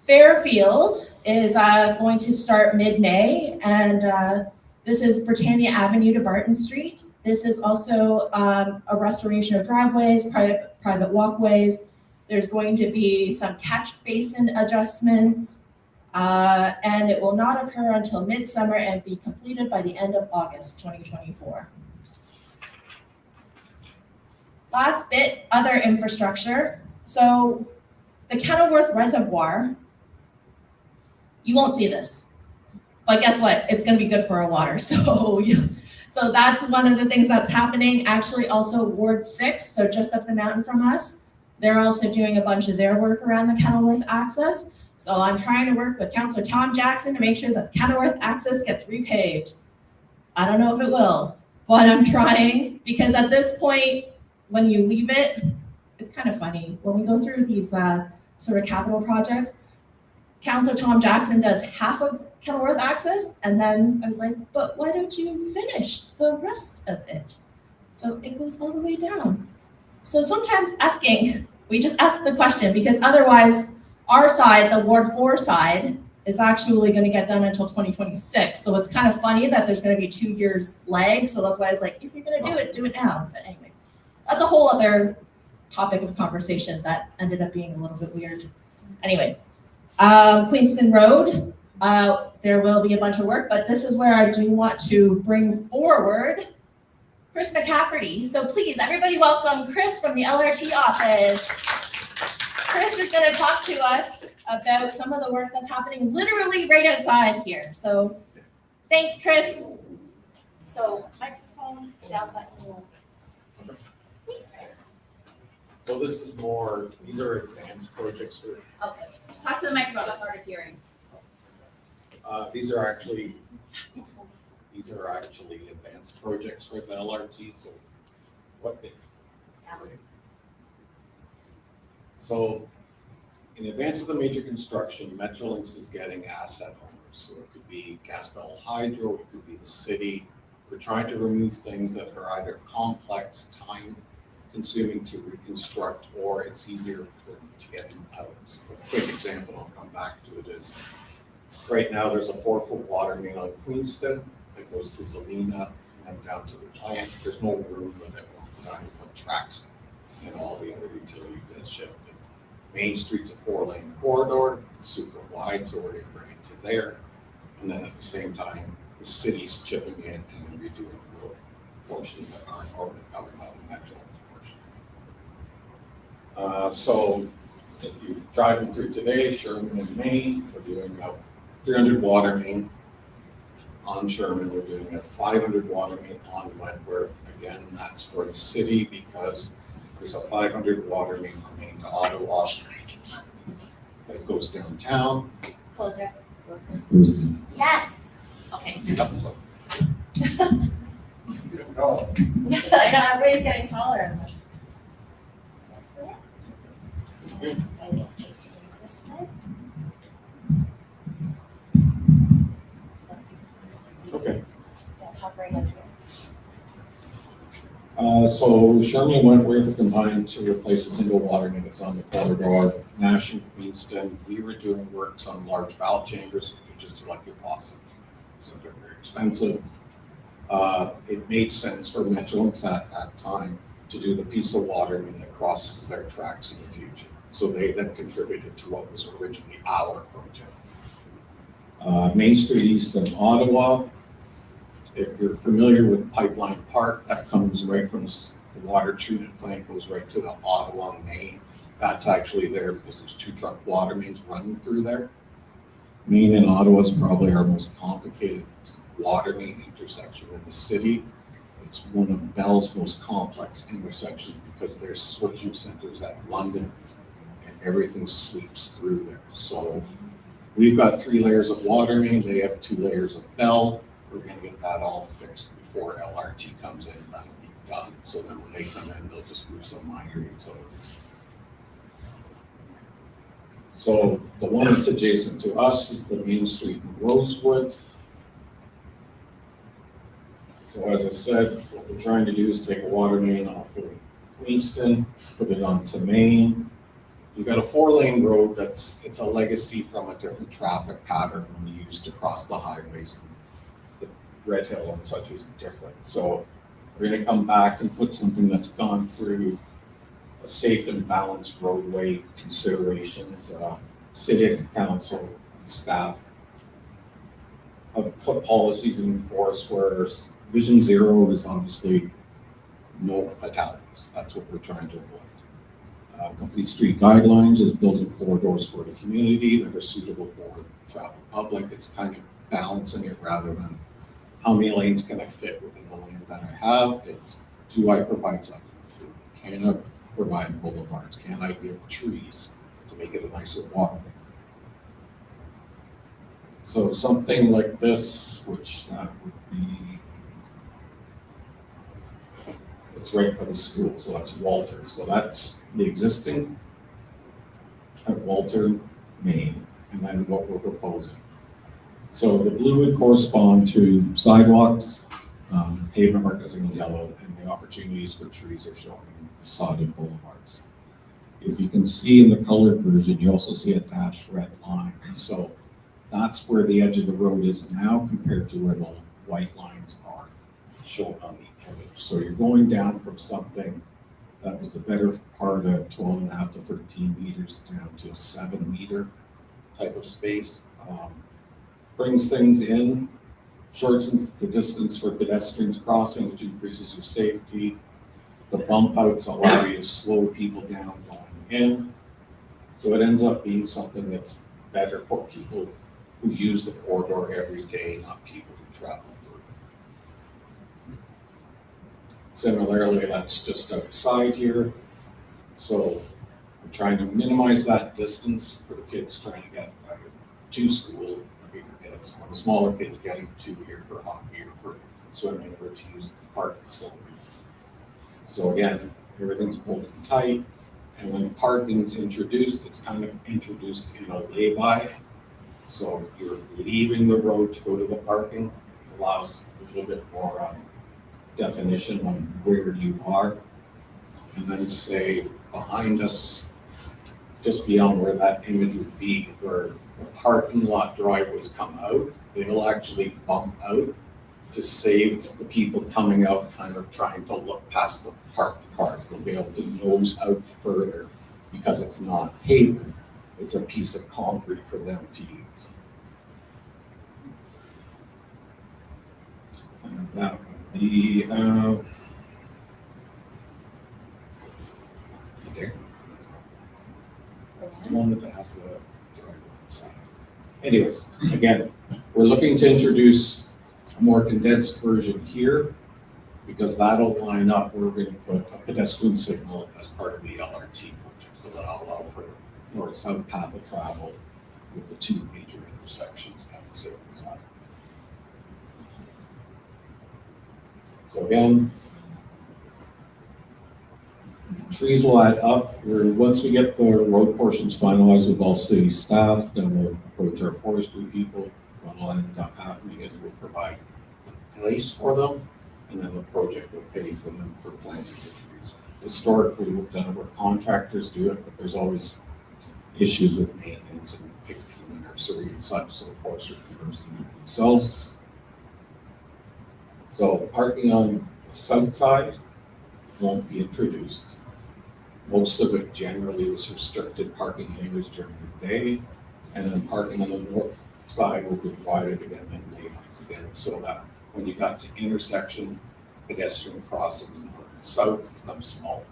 Fairfield is going to start mid-May, and this is Britannia Avenue to Barton Street. This is also a restoration of driveways, private walkways. There's going to be some catch basin adjustments, and it will not occur until midsummer and be completed by the end of August 2024. Last bit, other infrastructure. So the Kenilworth Reservoir, you won't see this, but guess what? It's going to be good for our water. So that's one of the things that's happening. Actually, also Ward 6, so just up the mountain from us, they're also doing a bunch of their work around the Kenilworth access. So I'm trying to work with Councillor Tom Jackson to make sure that the Kenilworth access gets repaved. I don't know if it will, but I'm trying, because at this point, when you leave it, it's kind of funny. When we go through these sort of capital projects, Councillor Tom Jackson does half of Kenilworth access, and then I was like, but why don't you finish the rest of it? So it goes all the way down. So sometimes we just ask the question, because otherwise our side, the Ward 4 side, is actually going to get done until 2026. So it's kind of funny that there's going to be 2 years lag. So that's why I was like, if you're going to do it now. But anyway, that's a whole other topic of conversation that ended up being a little bit weird. Anyway, Queenston Road, there will be a bunch of work, but this is where I do want to bring forward Chris McCafferty. So please, everybody welcome Chris from the LRT office. Chris is going to talk to us about some of the work that's happening literally right outside here. So thanks, Chris. So microphone down button. Thanks, Chris. So this is these are advanced projects for, Okay, talk to the microphone, I'm hard of hearing. these are actually advanced projects for the LRT, so So in advance of the major construction, Metrolinx is getting asset owners. So it could be Gaspell Hydro, it could be the city. We're trying to remove things that are either complex, time consuming to reconstruct, or it's easier for them to get them out. So a quick example, I'll come back to it, is right now there's a 4-foot water main on Queenston that goes to Delina and then down to the plant. There's no room with it. We're trying to put tracks and all the other utility gets shifted. Main Street's a 4-lane corridor, it's super wide, so we're gonna bring it to there. And then at the same time, the city's chipping in and redoing road portions that aren't already covered by the metro portion. So if you're driving through today, Sherman and Maine, we're doing a 300 water main on Sherman. We're doing a 500 water main on Wentworth. Again, that's for the city because there's a 500 water main from Maine to Ottawa that goes downtown. Closer. Goes Yes. Okay. up. No. I know everybody's getting taller in this. This way. I will take you this way. Okay. Yeah, top right up here. So Sherman and Wentworth combined to replace a single water main that's on the corridor. Nash and Queenston, we were doing works on large valve chambers, which are just like your faucets. So they're very expensive. It made sense for Metrolinx at that time to do the piece of water main that crosses their tracks in the future. So they then contributed to what was originally our project. Main Street East in Ottawa. If you're familiar with Pipeline Park, that comes right from the water treatment plant, goes right to the Ottawa main. That's actually there because there's 2 trunk water mains running through there. Main and Ottawa is probably our most complicated water main intersection in the city. It's one of Bell's most complex intersections because there's switching centers at London and everything sweeps through there. So we've got 3 layers of water main, they have 2 layers of Bell. We're gonna get that all fixed before LRT comes in, that'll be done. So then when they come in, they'll just move some minor utilities. So the one that's adjacent to us is the Main Street in Rosewood. So as I said, what we're trying to do is take a water main off of Queenston, put it onto Main. You've got a 4-lane road it's a legacy from a different traffic pattern when we used to cross the highways. The Red Hill and such was different. So we're gonna come back and put something that's gone through a safe and balanced roadway considerations. City council and staff have put policies in force where Vision Zero is obviously no fatalities. That's what we're trying to avoid. Complete street guidelines is building corridors for the community that are suitable for travel public. It's kind of balancing it rather than how many lanes can I fit within the lane that I have. It's, do I provide something? Can I provide boulevards? Can I give trees to make it a nicer walkway? So something like this, which that would be, it's right by the school, so that's Walter. So that's the existing at Walter, Maine, and then what we're proposing. So the blue would correspond to sidewalks, pavement markers in yellow, and the opportunities for trees are shown in sodded boulevards. If you can see in the colored version, you also see a dashed red line. So that's where the edge of the road is now compared to where the white lines are shown on the image. So you're going down from something that was the better part of 12.5 to 13 meters down to a 7-meter type of space. Brings things in, shortens the distance for pedestrians crossing, which increases your safety. The bump outs allow you to slow people down going in. So it ends up being something that's better for people who use the corridor every day, not people who travel through. Similarly, that's just outside here. So I'm trying to minimize that distance for the kids trying to get to school, the bigger kids, or the smaller kids getting to here for hockey or for swimming or to use the park facilities. So again, everything's pulled in tight, and when parking's introduced, it's kind of introduced in a lay-by. So you're leaving the road to go to the parking. It allows a little bit more definition on where you are. And then say behind us, just beyond where that image would be, where the parking lot driveways come out, it'll actually bump out to save the people coming out kind of trying to look past the parked cars. They'll be able to nose out further because it's not pavement, it's a piece of concrete for them to use. And that would be, okay. It's the one that has the driveway on the side. Anyways, again, we're looking to introduce a more condensed version here because that'll line up. We're going to put a pedestrian signal as part of the LRT project, so that'll allow for north-south path of travel with the two major intersections at the same time. So again, trees will add up. Once we get the road portions finalized with all city staff, then we'll approach our forestry people. What will end up happening is we'll provide a place for them, and then the project will pay for them for planting the trees. Historically, we've done it where contractors do it, but there's always issues with maintenance and picking from the nursery and such, so forestry keepers do it themselves. So parking on the south side won't be introduced. Most of it generally was restricted parking areas during the day, and then parking on the north side will be provided again in daylights again, so that when you got to intersection, pedestrian crossings north and south become smaller.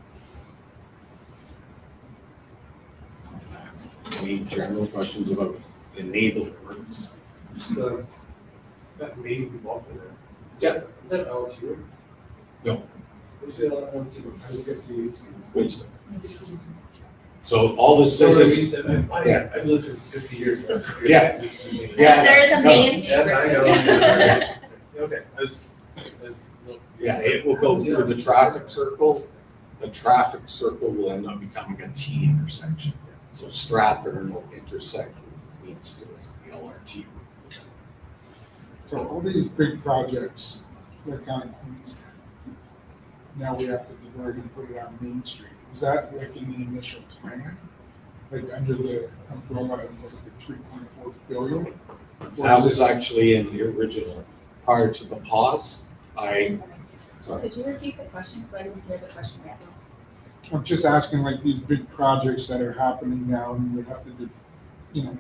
Any general questions about enabling routes? Just, that main development there. Yeah. Is that LT? No. What is it on LT? How does it get to use? Waste. So all this says is, yeah. I've lived here 50 years. Yeah. There is a main Yes, I secret. know. Okay, Yeah, it will go through the traffic circle. The traffic circle will end up becoming a T intersection. So Strathern will intersect with Queenston as the LRT. So all these big projects, like on Queenston, now we have to divert and put it on Main Street. Was that like in the initial plan? Like under the umbrella of the 3.4 billion? That was actually in the original, prior to the pause. Sorry. Could you repeat the question, because I didn't hear the question myself? I'm just asking, like, these big projects that are happening now, and we have to do, you know,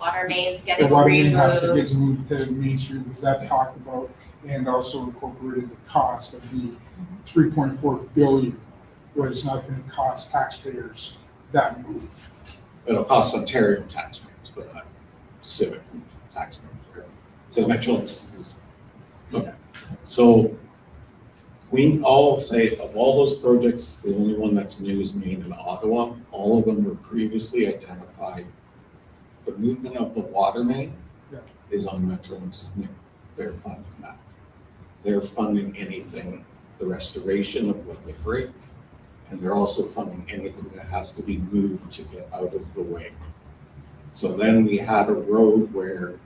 Water mains the getting water main has to removed. get moved to Main Street. Was that talked about? And also incorporated the cost of the 3.4 billion, where it's not gonna cost taxpayers that move. It'll cost Ontario taxpayers, but not civic taxpayers. Because Metro is, okay. So I'll say of all those projects, the only one that's new is Maine and Ottawa. All of them were previously identified. The movement of the water main Yeah. is on Metrolinx's name. They're funding that. They're funding anything, the restoration of when they break, and they're also funding anything that has to be moved to get out of the way. So then we had a road where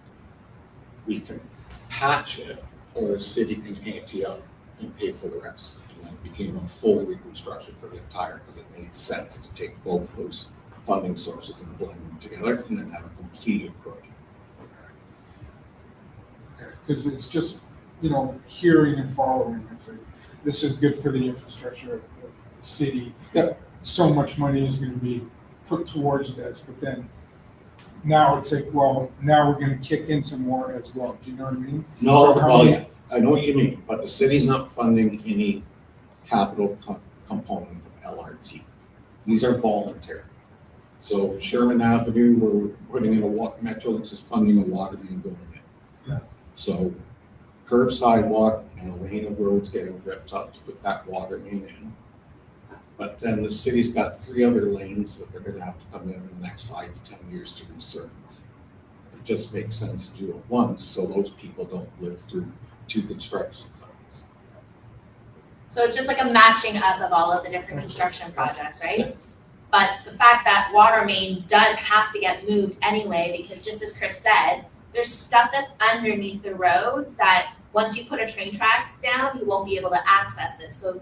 we can patch it, or the city can ante up and pay for the rest. And then it became a full reconstruction for the entire, because it made sense to take both those funding sources and blend them together and then have a completed project. Because it's just, you know, hearing and following, it's like, this is good for the infrastructure of the city. Yep. So much money is gonna be put towards this, but then now it's like, well, now we're gonna kick in some more as well. Do you know what I mean? No, So how well, many- yeah, I know what you mean, but the city's not funding any capital component of LRT. These are voluntary. So Sherman Avenue, we're putting in Metrolinx is funding a water main going in. Yeah. So curb sidewalk and a lane of roads getting ripped up to put that water main in. But then the city's got 3 other lanes that they're gonna have to come in the next 5 to 10 years to resurface. It just makes sense to do it once, so those people don't live through 2 construction zones. So it's just like a matching up of all of the different construction projects, right? But the fact that water main does have to get moved anyway, because just as Chris said, there's stuff that's underneath the roads that once you put a train tracks down, you won't be able to access it. So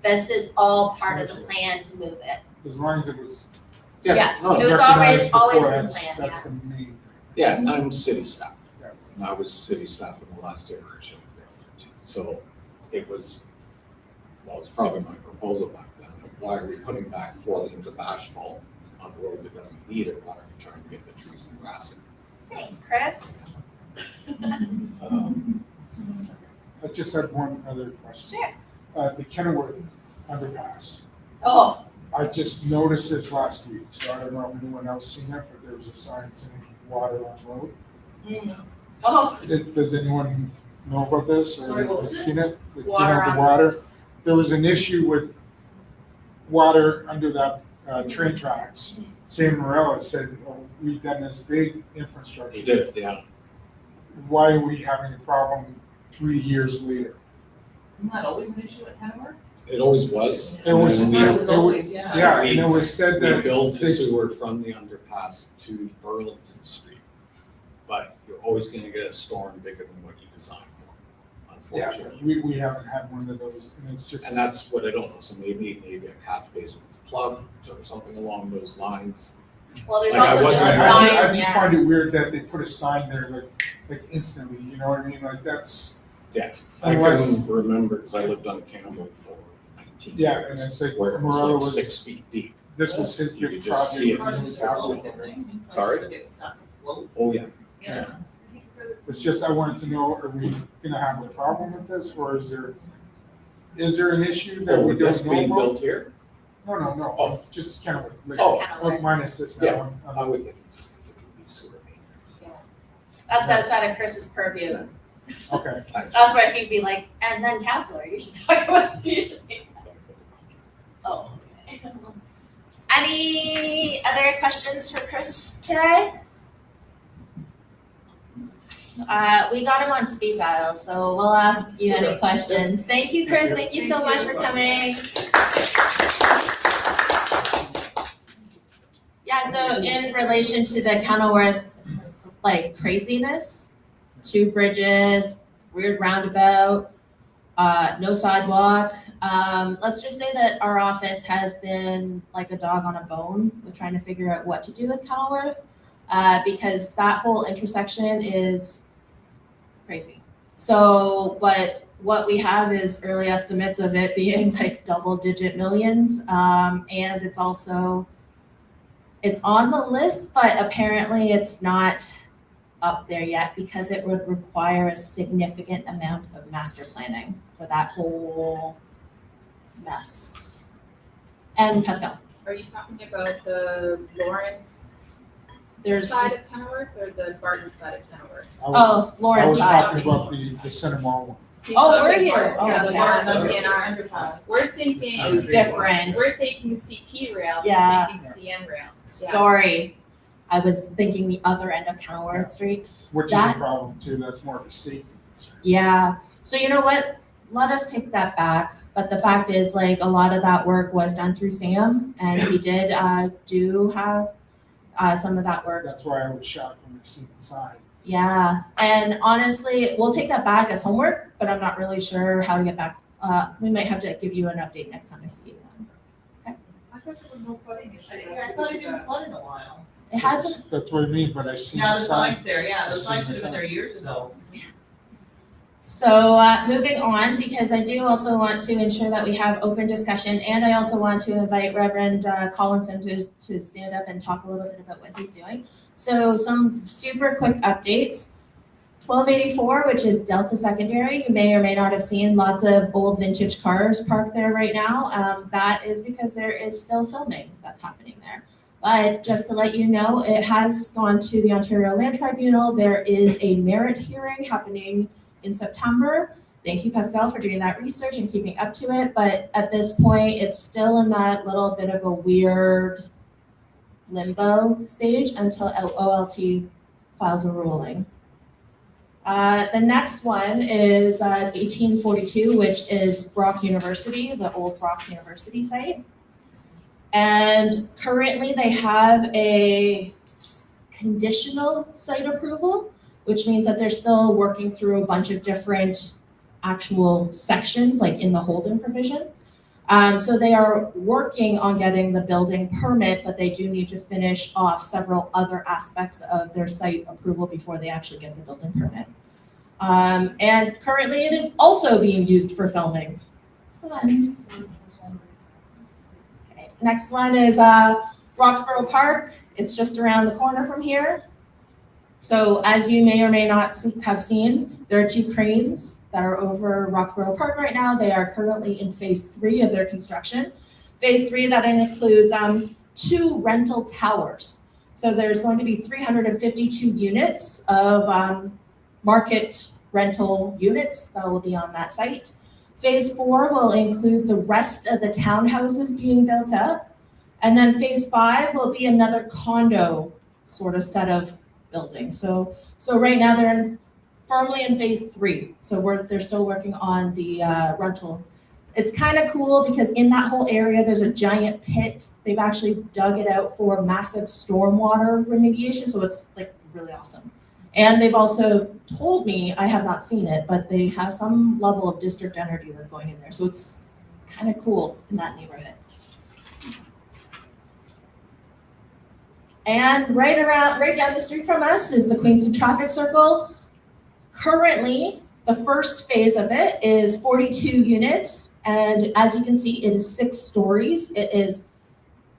This is all part of the plan to move it. As long as it was Yeah, no, it was recognized always before, in the that's- plan, That's the main thing. Yeah, and I'm city staff. Yeah. And I was city staff in the last iteration. So it was, well, it's probably my proposal back then. Why are we putting back 4 lanes of asphalt on a road that doesn't need it? Why are we trying to get the trees and grass in? Thanks, Chris. I just had one other question. Sure. The Kenilworth underpass. Oh, I just noticed this last week, so I don't know if anyone else seen it, but there was a sign saying water on road. oh, Does anyone know about this or Sorry, what was has seen it? Like, Water the on water. There was an issue with water under that train tracks. Sam Morella said, oh, we've done this big infrastructure. We did, yeah. Why are we having a problem 3 years later? Isn't that always an issue at Kenilworth? It always was. It was- And It then was always, yeah. Yeah, and it was said we that. built the they- sewer from the underpass to Burlington Street. But you're always gonna get a storm bigger than what you designed for, Yeah, unfortunately. we haven't had one of those, and it's just. And that's what I don't know, so maybe a catch basin was plugged or something along those lines. well, there's Like, I also just wasn't- a I sign. just yeah. find it weird that they put a sign there like instantly, you know what I mean? Like that's. Yeah, I Unless, can remember, because I lived on Campbell for 19 yeah, years. and it's like Where it Morello was like was, 6 feet deep. this was his You big could just see project. it. when he was happening. Sorry? Projects get stuck and float. Oh, yeah. Yeah. It's just, I wanted to know, are we gonna have a problem with this, or is there an issue that Oh, we would this don't be know about? built here? No, Oh. just kind of like, Oh. like minus this Yeah. now. I would think it would be sewer maintenance. That's outside of Chris's purview. Okay, That's where he'd be like, and then counselor, you should talk about, you should take that. Oh. okay. Any other questions for Chris today? We got him on speed dial, so we'll ask you any questions. Thank you, Chris. Thank you so much for coming. Yeah, so in relation to the Kenilworth, like craziness, 2 bridges, weird roundabout, no sidewalk. Let's just say that our office has been like a dog on a bone with trying to figure out what to do with Kenilworth, because that whole intersection is crazy. So, but what we have is early estimates of it being like double-digit millions, and it's also, it's on the list, but apparently it's not up there yet because it would require a significant amount of master planning for that whole mess. And Pascal, Are you talking about the Lawrence there's, side of Kenilworth or the Barton side of Kenilworth? I was, oh, Lawrence I was side. talking about the center mall one. He's Oh, were talking you? Barton, Oh, yeah, the okay. Barton Okay. CNR underpass. We're thinking, It was different. we're thinking CP rail, he's Yeah. thinking CN rail. Yeah. Sorry, I was thinking the other end of Kenilworth Street. Which is That- a problem too, that's more of a safety concern. Yeah, so you know what? Let us take that back. But the fact is, like, a lot of that work was done through Sam, and he did do have some of that work. That's why I was shocked when I seen the sign. Yeah, and honestly, we'll take that back as homework, but I'm not really sure how to get back. We might have to give you an update next time I see you. I thought there was no flooding issue. I thought it didn't flood in a while. It hasn't. That's what I mean, but I seen Yeah, the the sign. sign's there, yeah, I those seen signs the should have been sign. there years ago. So moving on, because I do also want to ensure that we have open discussion, and I also want to invite Reverend Collinson to stand up and talk a little bit about what he's doing. So some super quick updates. 1284, which is Delta Secondary, you may or may not have seen lots of old vintage cars parked there right now. That is because there is still filming that's happening there. But just to let you know, it has gone to the Ontario Land Tribunal. There is a merit hearing happening in September. Thank you, Pascal, for doing that research and keeping up to it. But at this point, it's still in that little bit of a weird limbo stage until OLT files a ruling. The next one is 1842, which is Brock University, the old Brock University site. And currently they have a conditional site approval, which means that they're still working through a bunch of different actual sections, like in the Holden provision. So they are working on getting the building permit, but they do need to finish off several other aspects of their site approval before they actually get the building permit. And currently it is also being used for filming. Hold on. Okay, next one is Roxborough Park. It's just around the corner from here. So as you may or may not have seen, there are 2 cranes that are over Roxborough Park right now. They are currently in phase 3 of their construction. Phase 3, that includes 2 rental towers. So there's going to be 352 units of market rental units that will be on that site. Phase 4 will include the rest of the townhouses being built up. And then phase 5 will be another condo sort of set of buildings. So right now they're firmly in phase 3. So they're still working on the rental. It's kind of cool because in that whole area, there's a giant pit. They've actually dug it out for massive stormwater remediation. So it's like really awesome. And they've also told me, I have not seen it, but they have some level of district energy that's going in there. So it's kind of cool in that neighborhood. And right down the street from us is the Queenston Traffic Circle. Currently, the first phase of it is 42 units. And as you can see, it is 6 stories. It is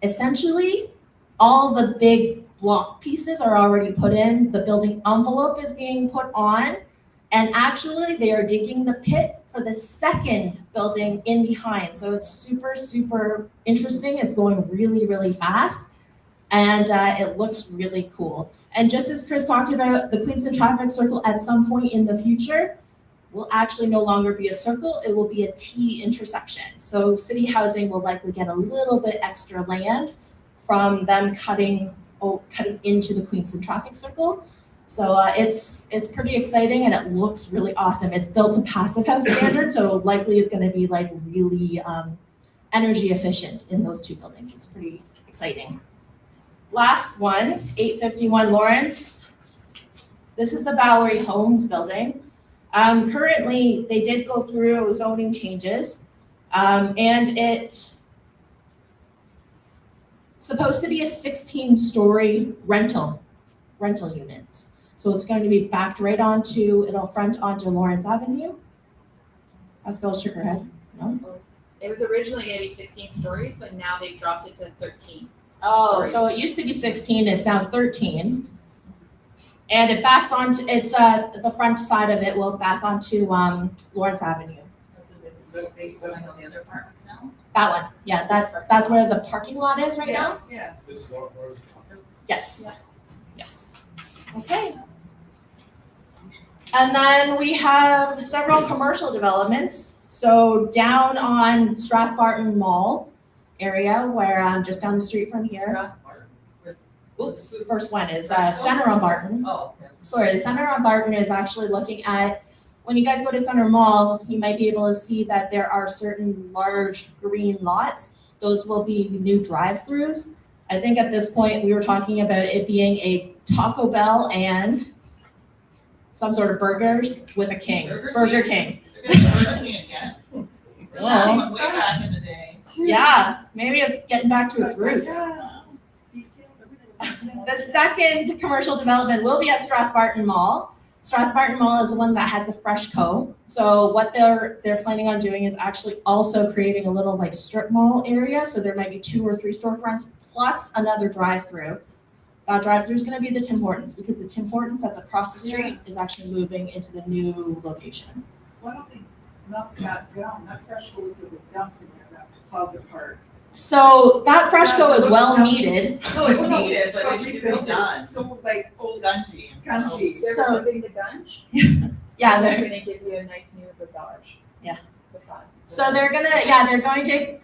essentially all the big block pieces are already put in. The building envelope is being put on. And actually, they are digging the pit for the second building in behind. So it's super, super interesting. It's going really, really fast. And it looks really cool. And just as Chris talked about, the Queenston Traffic Circle at some point in the future will actually no longer be a circle, it will be a T intersection. So city housing will likely get a little bit extra land from them cutting into the Queenston Traffic Circle. So it's pretty exciting and it looks really awesome. It's built to passive house standard, so likely it's gonna be like really energy efficient in those 2 buildings. It's pretty exciting. Last one, 851 Lawrence. This is the Valerie Homes building. Currently, they did go through zoning changes, and it's supposed to be a 16-story rental units. So it's going to be backed right onto, it'll front onto Lawrence Avenue. Pascal shook her head. No? It was originally gonna be 16 stories, but now they've dropped it to 13. Oh, so it used to be 16, it's now 13. And it backs onto, it's the front side of it will back onto Lawrence Avenue. Is this space going on the other apartments now? That one, yeah, that's where the parking lot is right now? Yeah. This is what was. Yes, yes. Okay. And then we have several commercial developments. So down on Strathbarton Mall area, where just down the street from here. Oops, the first one is Center on Barton. Oh, okay. Sorry, Center on Barton is actually looking at, when you guys go to Center Mall, you might be able to see that there are certain large green lots. Those will be new drive-throughs. I think at this point, we were talking about it being a Taco Bell and some sort of burgers with a king. Burger King. Burger King again. Well, That was way back in the day. yeah, maybe it's getting back to its roots. The second commercial development will be at Strathbarton Mall. Strathbarton Mall is the one that has the Fresh Co. So what they're planning on doing is actually also creating a little like strip mall area. So there might be 2 or 3 storefronts plus another drive-through. That drive-through is going to be the Tim Hortons because the Tim Hortons that's across the street is actually moving into the new location. Why don't they knock that down? That Fresh goes to the dump in there, that closet part. So that Fresh Co is well needed. No, it's needed, but it should be done. So like Old Dungy. Gungy. They're So- moving the Gunge. Yeah, They're they're gonna give you a nice new visage. Yeah. Facade. So they're going to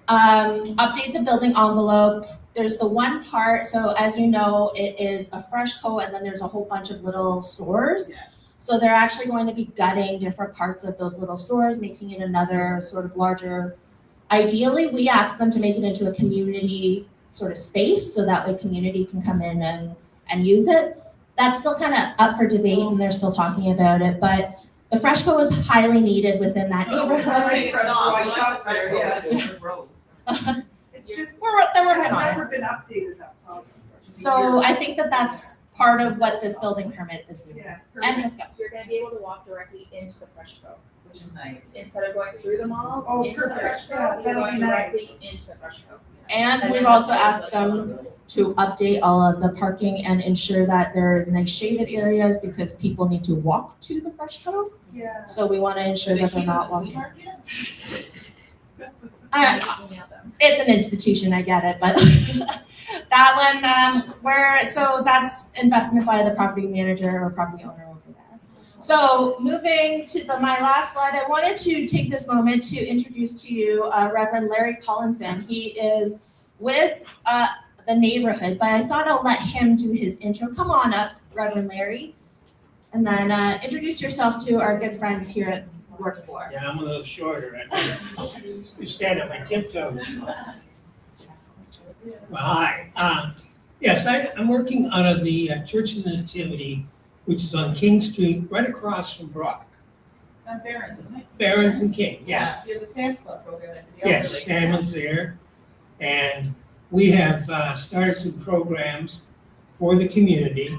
update the building envelope. There's the one part, so as you know, it is a Fresh Co and then there's a whole bunch of little stores. Yeah. So they're actually going to be gutting different parts of those little stores, making it another sort of larger. Ideally, we ask them to make it into a community sort of space so that way community can come in and use it. That's still kind of up for debate and they're still talking about it, but the Freshco is highly needed within that neighborhood. It's not, we like Shop the fresh there, yeah. roads, the roads. It's just, They're it working has on it. never been updated that plaza. So I think that that's part of what this building permit is doing. Yeah. And Pisco. You're gonna be able to walk directly into the Freshco. Which is nice. Instead of going through the mall, Oh, into the perfect. Freshco, Yeah, you're that'll going be nice. directly into the Freshco. And we've also asked them to update all of the parking and ensure that there is nice shaded areas because people need to walk to the Freshco. Yeah. So we want to ensure that they're not Flea walking. market? Email them. It's an institution, I get it, but that one, so that's investment by the property manager or property owner over there. So moving to my last slide, I wanted to take this moment to introduce to you Reverend Larry Collinson. He is with the neighborhood, but I thought I'll let him do his intro. Come on up, Reverend Larry, and then introduce yourself to our good friends here at Ward 4. Yeah, I'm a little shorter. I stand on my tiptoes. Well, hi. Yes, I'm working out of the Church of the Nativity, which is on King Street, right across from Brock. It's on Barron's, isn't it? Barron's and King, yes. Yeah, you have the Sam's Club program, that's the Yes, elderly. Shaman's there. And we have started some programs for the community.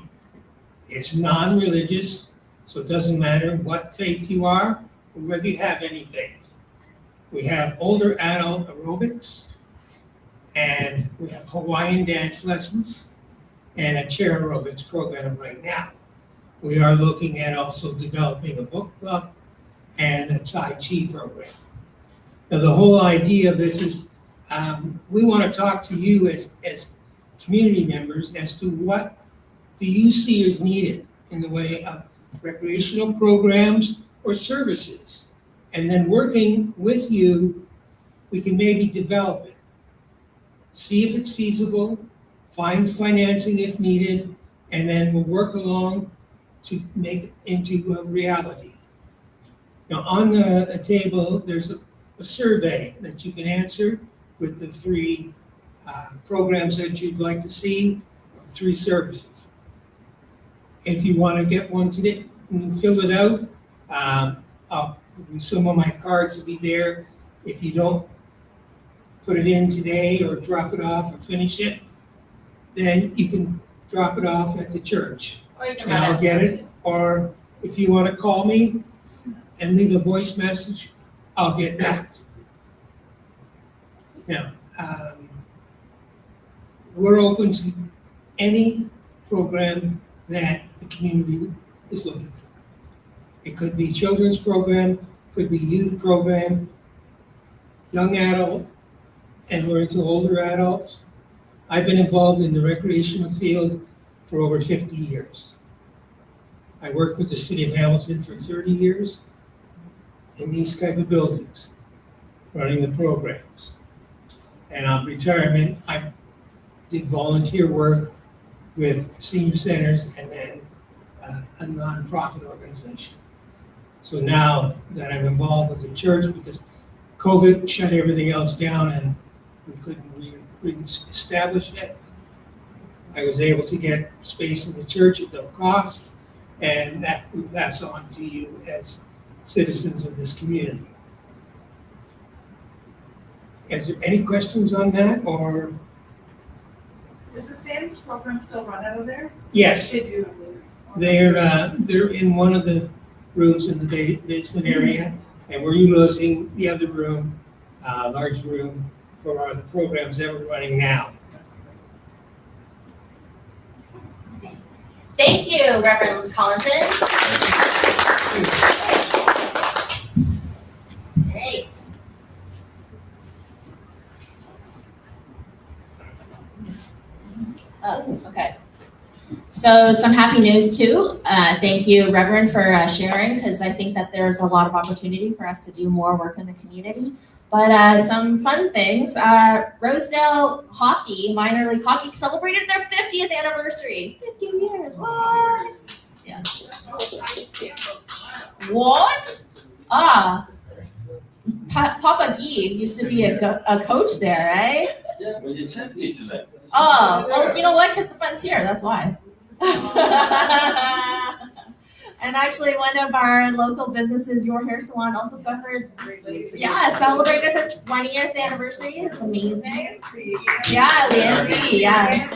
It's non-religious, so it doesn't matter what faith you are or whether you have any faith. We have older adult aerobics, and we have Hawaiian dance lessons, and a chair aerobics program right now. We are looking at also developing a book club and a Tai Chi program. Now, the whole idea of this is we want to talk to you as community members as to what do you see is needed in the way of recreational programs or services. And then working with you, we can maybe develop it. See if it's feasible, find financing if needed, and then we'll work along to make it into a reality. Now, on the table, there's a survey that you can answer with the 3 programs that you'd like to see, 3 services. If you want to get one today, fill it out. Some of my cards will be there. If you don't put it in today or drop it off or finish it, then you can drop it off at the church. Or you can And let I'll us get know. it. Or if you want to call me and leave a voice message, I'll get that. Now, we're open to any program that the community is looking for. It could be children's program, could be youth program, young adult, and we're into older adults. I've been involved in the recreational field for over 50 years. I worked with the city of Hamilton for 30 years in these type of buildings, running the programs. And on retirement, I did volunteer work with senior centers and then a nonprofit organization. So now that I'm involved with the church, because COVID shut everything else down and we couldn't re-establish it, I was able to get space in the church at no cost, and that we pass on to you as citizens of this community. Is there any questions on that, or? Does the Sam's program still run out of there? Yes, They do. they're in one of the rooms in the basement area, and we're utilizing the other room, large room, for the programs that we're running now. Thank you, Reverend Collinson. Great. Oh, okay. So some happy news too. Thank you, Reverend, for sharing, because I think that there's a lot of opportunity for us to do more work in the community. But some fun things. Rosedale Hockey, minor league hockey, celebrated their 50th anniversary. 50 years. What? Yeah. What? Papa Guy used to be a coach there, right? Yeah, but it's empty today. Oh, well, you know what? Because the fun's here, that's why. And actually, one of our local businesses, Your Hair Salon, also suffered. Yeah, celebrated her 20th anniversary. It's amazing. Yeah, Lindsay. Yeah.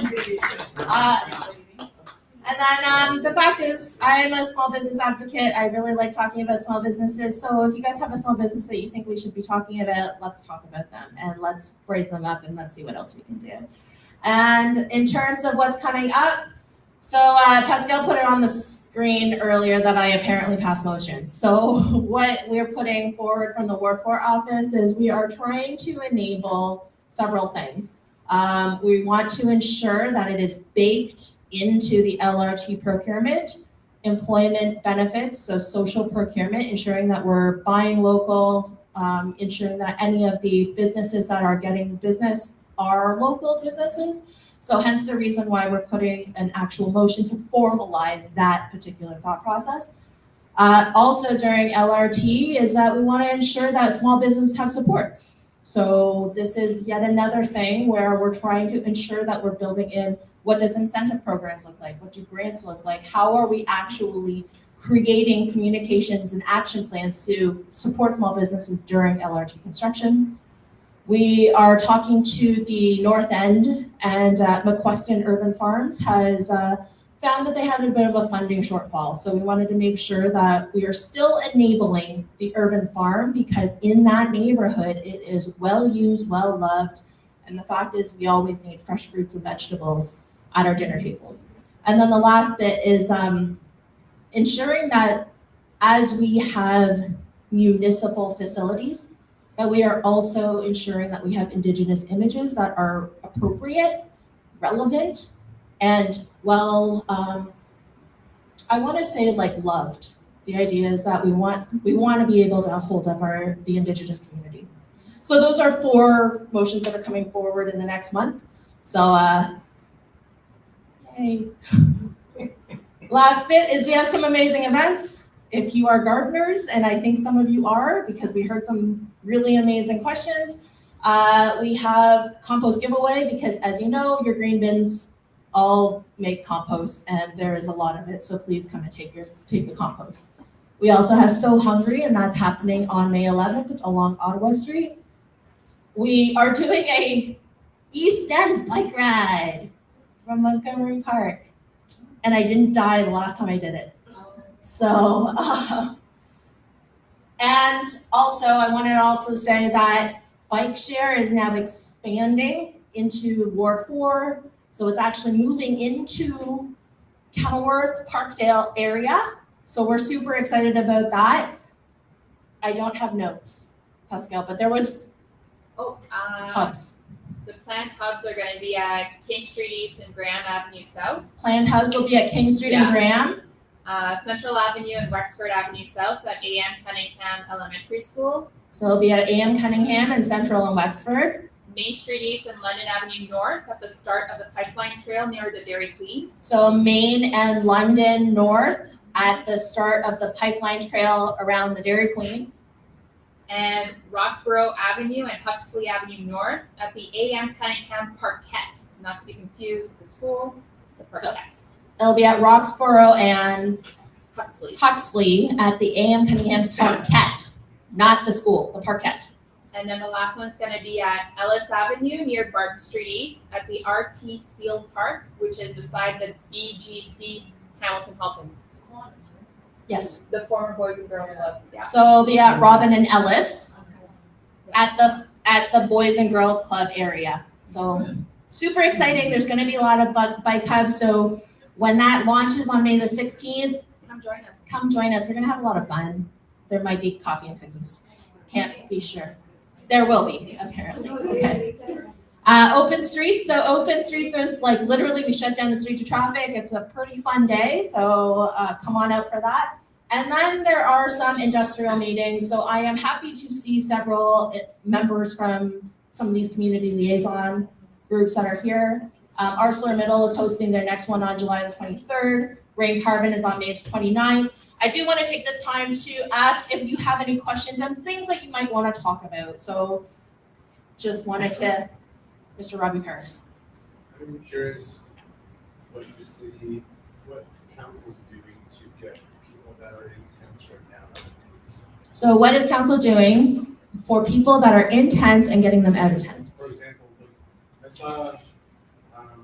And then the fact is, I'm a small business advocate. I really like talking about small businesses. So if you guys have a small business that you think we should be talking about, let's talk about them and let's raise them up and let's see what else we can do. And in terms of what's coming up, so Pascal put it on the screen earlier that I apparently passed motions. So what we're putting forward from the Ward 4 office is we are trying to enable several things. We want to ensure that it is baked into the LRT procurement, employment benefits, so social procurement, ensuring that we're buying local, ensuring that any of the businesses that are getting business are local businesses. So hence the reason why we're putting an actual motion to formalize that particular thought process. Also during LRT is that we want to ensure that small businesses have supports. So this is yet another thing where we're trying to ensure that we're building in what does incentive programs look like? What do grants look like? How are we actually creating communications and action plans to support small businesses during LRT construction? We are talking to the North End, and McQuestion Urban Farms has found that they had a bit of a funding shortfall. So we wanted to make sure that we are still enabling the urban farm, because in that neighborhood, it is well used, well loved. And the fact is we always need fresh fruits and vegetables at our dinner tables. And then the last bit is ensuring that as we have municipal facilities, that we are also ensuring that we have Indigenous images that are appropriate, relevant, and well, I want to say like loved. The idea is that we want to be able to hold up the Indigenous community. So those are 4 motions that are coming forward in the next month. So yay. Last bit is we have some amazing events. If you are gardeners, and I think some of you are, because we heard some really amazing questions, we have compost giveaway, because as you know, your green bins all make compost and there is a lot of it. So please come and take the compost. We also have So Hungry, and that's happening on May 11th along Ottawa Street. We are doing a East End bike ride from Montgomery Park. And I didn't die the last time I did it. So, and also I wanted to also say that bike share is now expanding into Ward 4. So it's actually moving into Kenilworth, Parkdale area. So we're super excited about that. I don't have notes, Pascal, but there was hubs. The planned hubs are going to be at King Street East and Graham Avenue South. Planned hubs will be at King Street and Graham. Central Avenue and Wexford Avenue South at AM Cunningham Elementary School. So it'll be at AM Cunningham and Central and Wexford. Main Street East and London Avenue North at the start of the Pipeline Trail near the Dairy Queen. So Main and London North at the start of the Pipeline Trail around the Dairy Queen. And Roxborough Avenue and Huxley Avenue North at the AM Cunningham Parkette, not to be confused with the school, the Parkette. It'll be at Roxborough and Huxley at the AM Cunningham Parkette, not the school, the Parkette. And then the last one's going to be at Ellis Avenue near Barton Street East at the RT Steel Park, which is beside the BGC Hamilton Halton. Yes. The former Boys and Girls Club. Yeah. So it'll be at Robin and Ellis at the Boys and Girls Club area. So super exciting. There's going to be a lot of bike hubs. So when that launches on May the 16th, come join us. Come join us. We're going to have a lot of fun. There might be coffee and cookies. Can't be sure. There will be, apparently. Okay. Open streets. So open streets is like literally we shut down the street to traffic. It's a pretty fun day. So come on out for that. And then there are some industrial meetings. So I am happy to see several members from some of these community liaison groups that are here. Arcelor Middle is hosting their next one on July the 23rd. Rain Carbon is on May 29th. I do want to take this time to ask if you have any questions and things that you might want to talk about. So just wanted to, Mr. Robbie Paris. I'm curious what you see, what council's doing to get people that are in tents right now. So what is council doing for people that are in tents and getting them out of tents? For example, look, I saw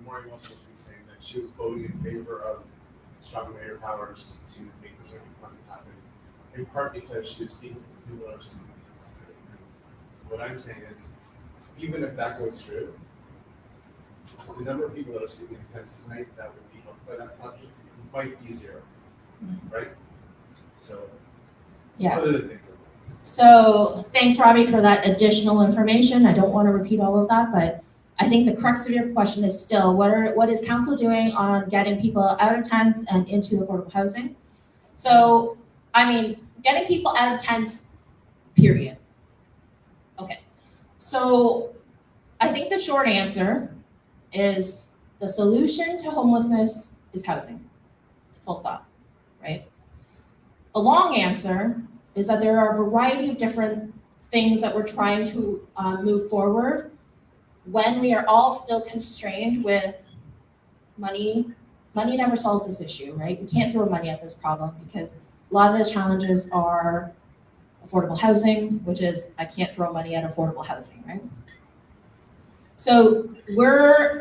Maureen Wilson saying that she was voting in favor of stronger mayor powers to make a certain plan happen, in part because she was speaking for people that are seeking this. What I'm saying is, even if that goes through, the number of people that are sleeping in tents tonight that would be helped by that project might be zero, right? So, Yeah. other than things. So thanks, Robbie, for that additional information. I don't want to repeat all of that, but I think the crux of your question is still, what is council doing on getting people out of tents and into affordable housing? So, I mean, getting people out of tents, period. Okay. So I think the short answer is the solution to homelessness is housing. Full stop, right? A long answer is that there are a variety of different things that we're trying to move forward when we are all still constrained with money. Money never solves this issue, right? We can't throw money at this problem because a lot of the challenges are affordable housing, which is I can't throw money at affordable housing, right? So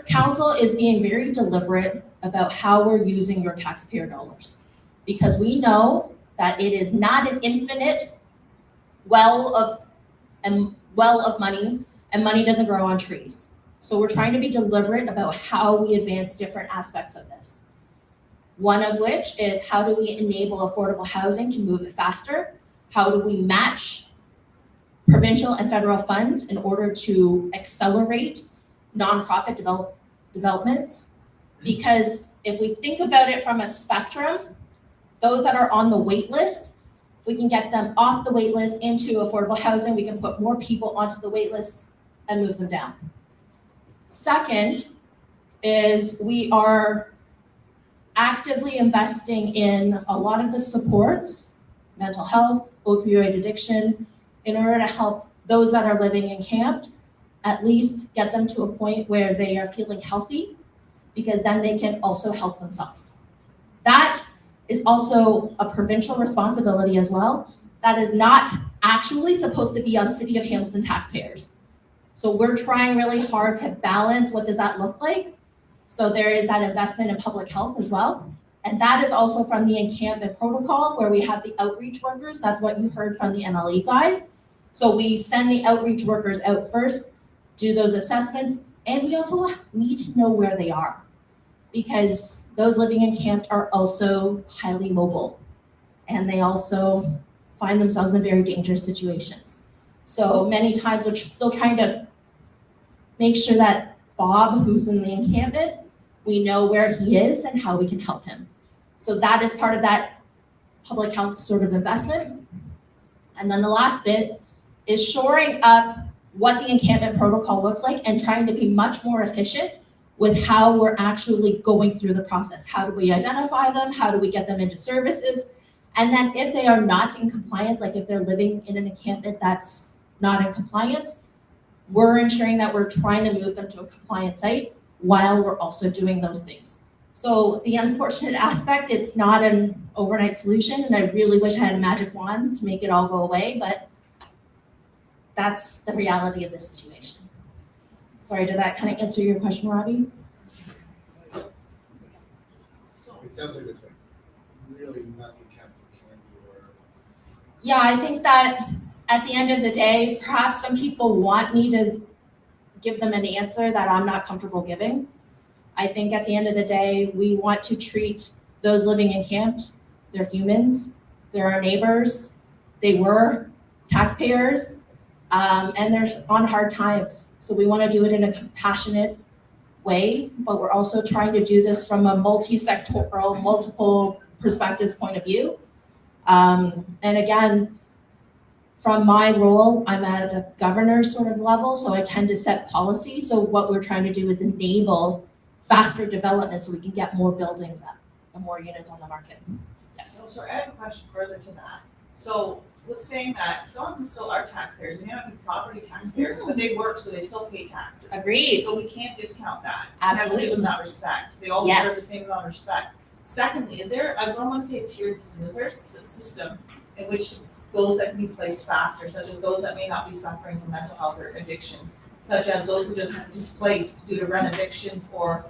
council is being very deliberate about how we're using your taxpayer dollars, because we know that it is not an infinite well of money, and money doesn't grow on trees. So we're trying to be deliberate about how we advance different aspects of this. One of which is, how do we enable affordable housing to move it faster? How do we match provincial and federal funds in order to accelerate nonprofit developments? Because if we think about it from a spectrum, those that are on the wait list, if we can get them off the wait list into affordable housing, we can put more people onto the wait list and move them down. Second is we are actively investing in a lot of the supports, mental health, opioid addiction, in order to help those that are living encamped, at least get them to a point where they are feeling healthy, because then they can also help themselves. That is also a provincial responsibility as well. That is not actually supposed to be on City of Hamilton taxpayers. So we're trying really hard to balance what does that look like. So there is that investment in public health as well. And that is also from the encampment protocol, where we have the outreach workers. That's what you heard from the MLE guys. So we send the outreach workers out first, do those assessments, and we also need to know where they are, because those living encamped are also highly mobile, and they also find themselves in very dangerous situations. So many times we're still trying to make sure that Bob, who's in the encampment, we know where he is and how we can help him. So that is part of that public health sort of investment. And then the last bit is shoring up what the encampment protocol looks like and trying to be much more efficient with how we're actually going through the process. How do we identify them? How do we get them into services? And then if they are not in compliance, like if they're living in an encampment that's not in compliance, we're ensuring that we're trying to move them to a compliant site while we're also doing those things. So the unfortunate aspect, it's not an overnight solution, and I really wish I had a magic wand to make it all go away, but that's the reality of this situation. Sorry, did that kind of answer your question, Robbie? It sounds like it's like really nothing council can do, or. Yeah, I think that at the end of the day, perhaps some people want me to give them an answer that I'm not comfortable giving. I think at the end of the day, we want to treat those living encamped. They're humans, they're our neighbors, they were taxpayers, and they're on hard times. So we want to do it in a compassionate way, but we're also trying to do this from a multi-sectoral, multiple perspectives point of view. And again, from my role, I'm at a governor sort of level, so I tend to set policy. So what we're trying to do is enable faster development so we can get more buildings up and more units on the market. Yes. So I have a question further to that. So with saying that, some of them still are taxpayers, they may not be property taxpayers, but they work, so they still pay taxes. Agreed. So we can't discount that. Absolutely. We have to give them that respect. They all Yes. deserve the same amount of respect. Secondly, I don't want to say a tiered system, is there a system in which those that can be placed faster, such as those that may not be suffering from mental health or addictions, such as those who just displaced due to rent evictions or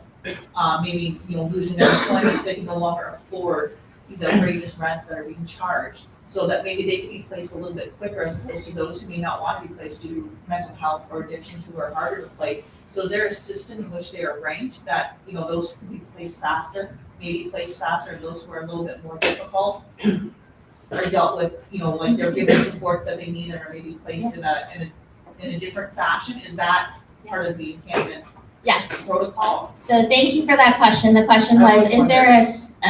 maybe, losing their employment, so they can no longer afford these outrageous rents that are being charged, so that maybe they can be placed a little bit quicker as opposed to those who may not want to be placed due to mental health or addictions who are harder to place. So is there a system in which they are ranked that, those who can be placed faster, maybe placed faster, and those who are a little bit more difficult are dealt with, like they're given supports that they need and are maybe placed in a different fashion? Is that part of the encampment Yes. protocol? So thank you for that question. The question was, is there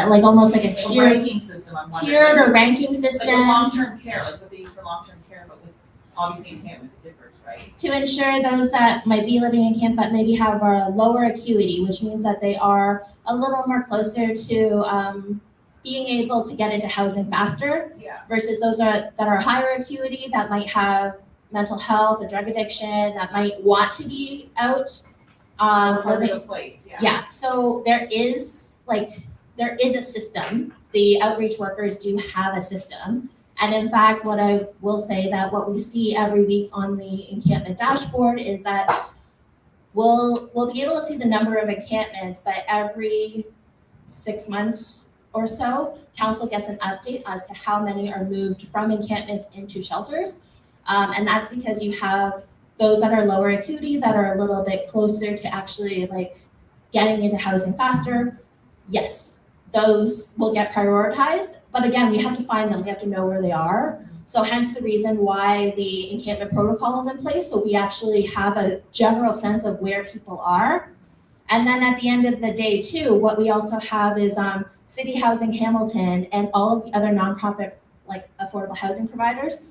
like almost like a A tiered, ranking system, I'm wondering. tiered or ranking Like system a long-term care, like what they use for long-term care, but with, obviously encampments it differs, right? to ensure those that might be living in camp but maybe have a lower acuity, which means that they are a little more closer to being able to get into housing faster Yeah. versus those that are higher acuity that might have mental health or drug addiction that might want to be out. Harder Living, to place, yeah. yeah, so there is a system. The outreach workers do have a system. And in fact, what I will say that what we see every week on the encampment dashboard is that we'll be able to see the number of encampments, but every 6 months or so, council gets an update as to how many are moved from encampments into shelters. And that's because you have those that are lower acuity that are a little bit closer to actually like getting into housing faster. Yes, those will get prioritized. But again, we have to find them. We have to know where they are. So hence the reason why the encampment protocol is in place. So we actually have a general sense of where people are. And then at the end of the day too, what we also have is City Housing Hamilton and all of the other nonprofit like affordable housing providers.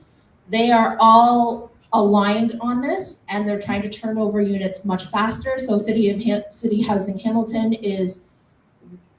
They are all aligned on this and they're trying to turn over units much faster. So City Housing Hamilton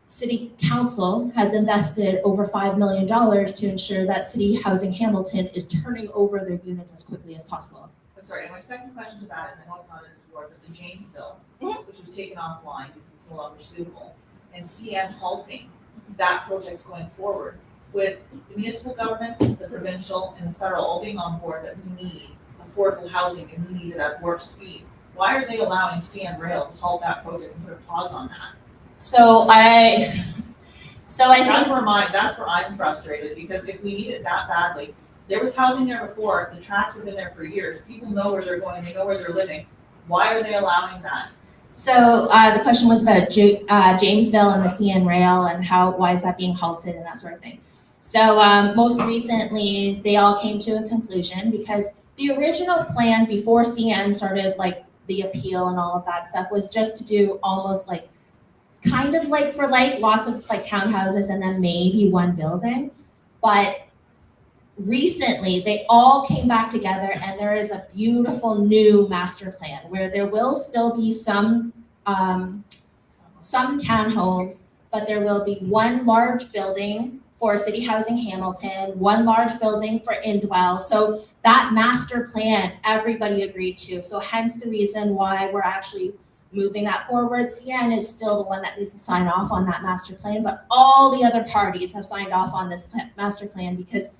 City Council has invested over $5 million to ensure that City Housing Hamilton is turning over their units as quickly as possible. Sorry, and my second question to that is, I know it's not in this board, but the Jamesville, Mhm. which was taken offline because it's no longer suitable, and CN halting that project going forward with the municipal governments, the provincial and the federal all being on board that we need affordable housing and we need it at warp speed. Why are they allowing CN Rail to halt that project and put a pause on that? So I think That's where I'm frustrated, because if we need it that badly, there was housing there before, the tracks have been there for years, people know where they're going, they know where they're living. Why are they allowing that? so. The question was about Jamesville and the CN Rail and why is that being halted and that sort of thing. So most recently, they all came to a conclusion because the original plan before CN started like the appeal and all of that stuff was just to do almost like kind of like for like lots of like townhouses and then maybe one building. But recently they all came back together and there is a beautiful new master plan where there will still be some townhomes, but there will be one large building for City Housing Hamilton, one large building for Indwell. So that master plan, everybody agreed to. So hence the reason why we're actually moving that forward. CN is still the one that needs to sign off on that master plan, but all the other parties have signed off on this master plan because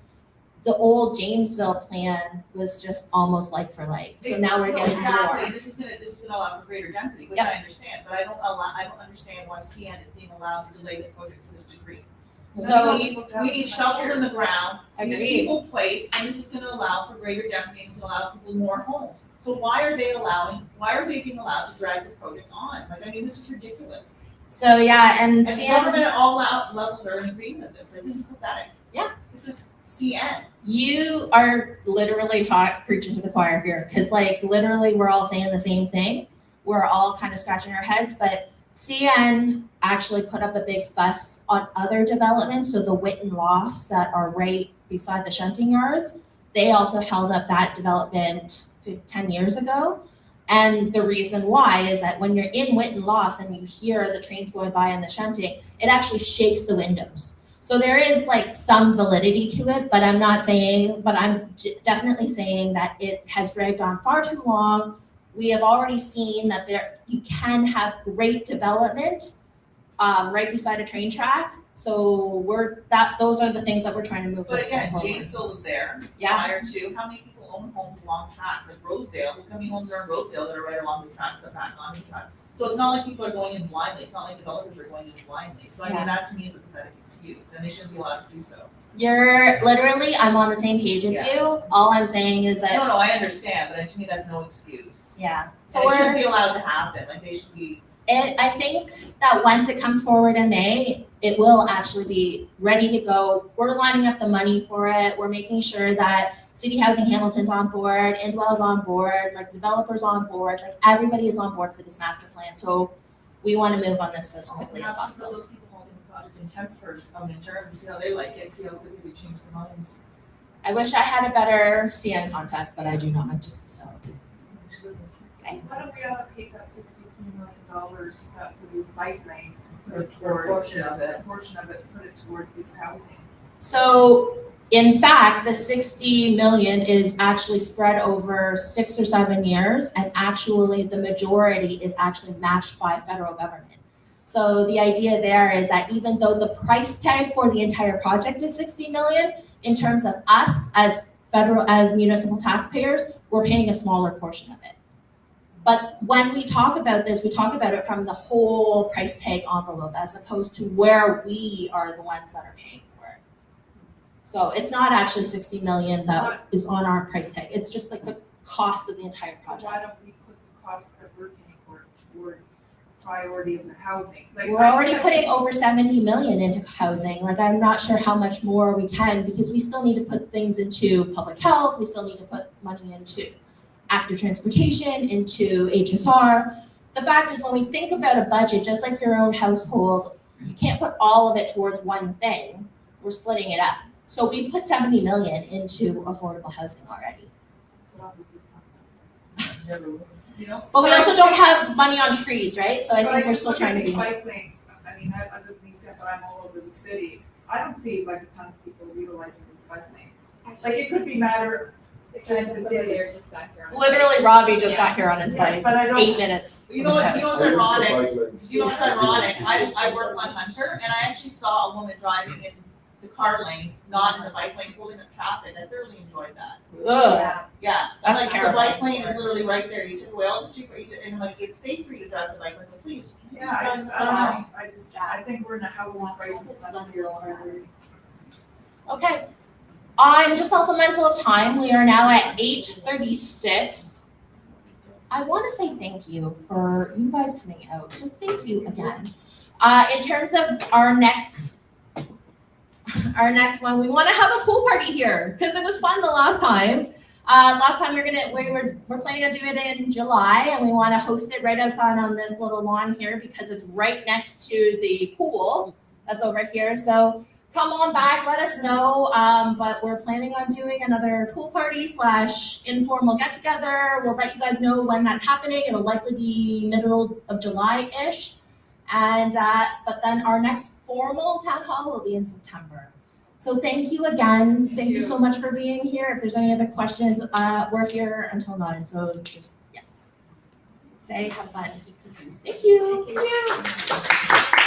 the old Jamesville plan was just almost like for like. So now we're getting exactly. more. This is gonna allow for greater density, which Yep. I understand, but I don't understand why CN is being allowed to delay the project to this degree. So we need shovels in the ground, we need Agreed. people placed, and this is gonna allow for greater density, and it's gonna allow people more homes. So why are they being allowed to drag this project on? Like, I mean, this is ridiculous. So yeah, and And the CN, government at all levels are in agreement with this, like, this is pathetic. Yeah. This is CN. you are literally preaching to the choir here, because like literally we're all saying the same thing. We're all kind of scratching our heads, but CN actually put up a big fuss on other developments. So the Witten lofts that are right beside the shunting yards, they also held up that development 10 years ago. And the reason why is that when you're in Witten lofts and you hear the trains going by and the shunting, it actually shakes the windows. So there is like some validity to it, but I'm definitely saying that it has dragged on far too long. We have already seen that you can have great development right beside a train track, So those are the things that we're trying to move But those again, forward. Janesville was there Yeah, prior to, how many people own homes along tracks, like Rosedale, how many homes are in Rosedale that are right along the tracks that back on the track? So it's not like people are going in blindly, it's not like developers are going in blindly, so I Yeah. mean, that to me is a pathetic excuse, and they shouldn't be allowed to do so. I'm on the same page as Yeah. you. All I'm saying is that, No, I understand, but to me, that's no excuse. yeah. So And it shouldn't we're, be allowed to happen, like they should be, I think that once it comes forward in May, it will actually be ready to go. We're lining up the money for it. We're making sure that City Housing Hamilton's on board, Indwell's on board, like developers on board, like everybody is on board for this master plan. So we want to move on this as quickly as perhaps possible. those people holding the project intents first, in turn, see how they like it, see how quickly they change their minds. I wish I had a better CN contact, but I do not, so. Why don't we allocate that $63 million for these bike lanes and put it Or a towards, portion of it. a portion of it, put it towards this housing? So in fact, the 60 million is actually spread over 6 or 7 years, and actually the majority is actually matched by federal government. So the idea there is that even though the price tag for the entire project is 60 million, in terms of us as municipal taxpayers, we're paying a smaller portion of it. But when we talk about this, we talk about it from the whole price tag envelope as opposed to where we are the ones that are paying for it. So it's not actually 60 million that is on our price tag. It's just like the cost of the entire So project. why don't we put the costs that we're paying for towards priority of the housing? Like, We're already putting over 70 million into housing. Like, I'm not sure how much more we can because we still need to put things into public health. We still need to put money into active transportation, into HSR. The fact is, when we think about a budget, just like your own household, you can't put all of it towards one thing. We're splitting it up. So we put 70 million into affordable housing already. You know? But we also don't have money on trees, right? So I But think we're just still look at trying to these be. bike lanes, I mean, I live in East End, but I'm all over the city. I don't see like a ton of people utilizing these bike lanes. Like, it could be matter. Literally, Robbie just got here on his bike. But I don't. 8 minutes. You know what, you know what's ironic? ironic? You know what's ironic? I work on Hunter and I actually saw a woman driving in the car lane, not in the bike lane, pulling up traffic. I thoroughly enjoyed that. Ugh. Yeah, That's like terrible. the bike lane is literally right there. You took away all the street, and like it's safe for you to drive the bike lane, but please. Yeah, I don't know, I think we're in a housing crisis. Okay. I'm just also mindful of time. We are now at 8:36. I want to say thank you for you guys coming out. So thank you again. In terms of our next one, we want to have a pool party here because it was fun the last time. Last time we're planning on doing it in July, and we want to host it right outside on this little lawn here because it's right next to the pool that's over here. So come on back, let us know. But we're planning on doing another pool party / informal get together. We'll let you guys know when that's happening. It'll likely be middle of July-ish. And but then our next formal town hall will be in September. So thank you again. Thank you so much for being here. If there's any other questions, we're here until 9. So just, yes. Stay, have fun, eat cookies. Thank you. Thank you.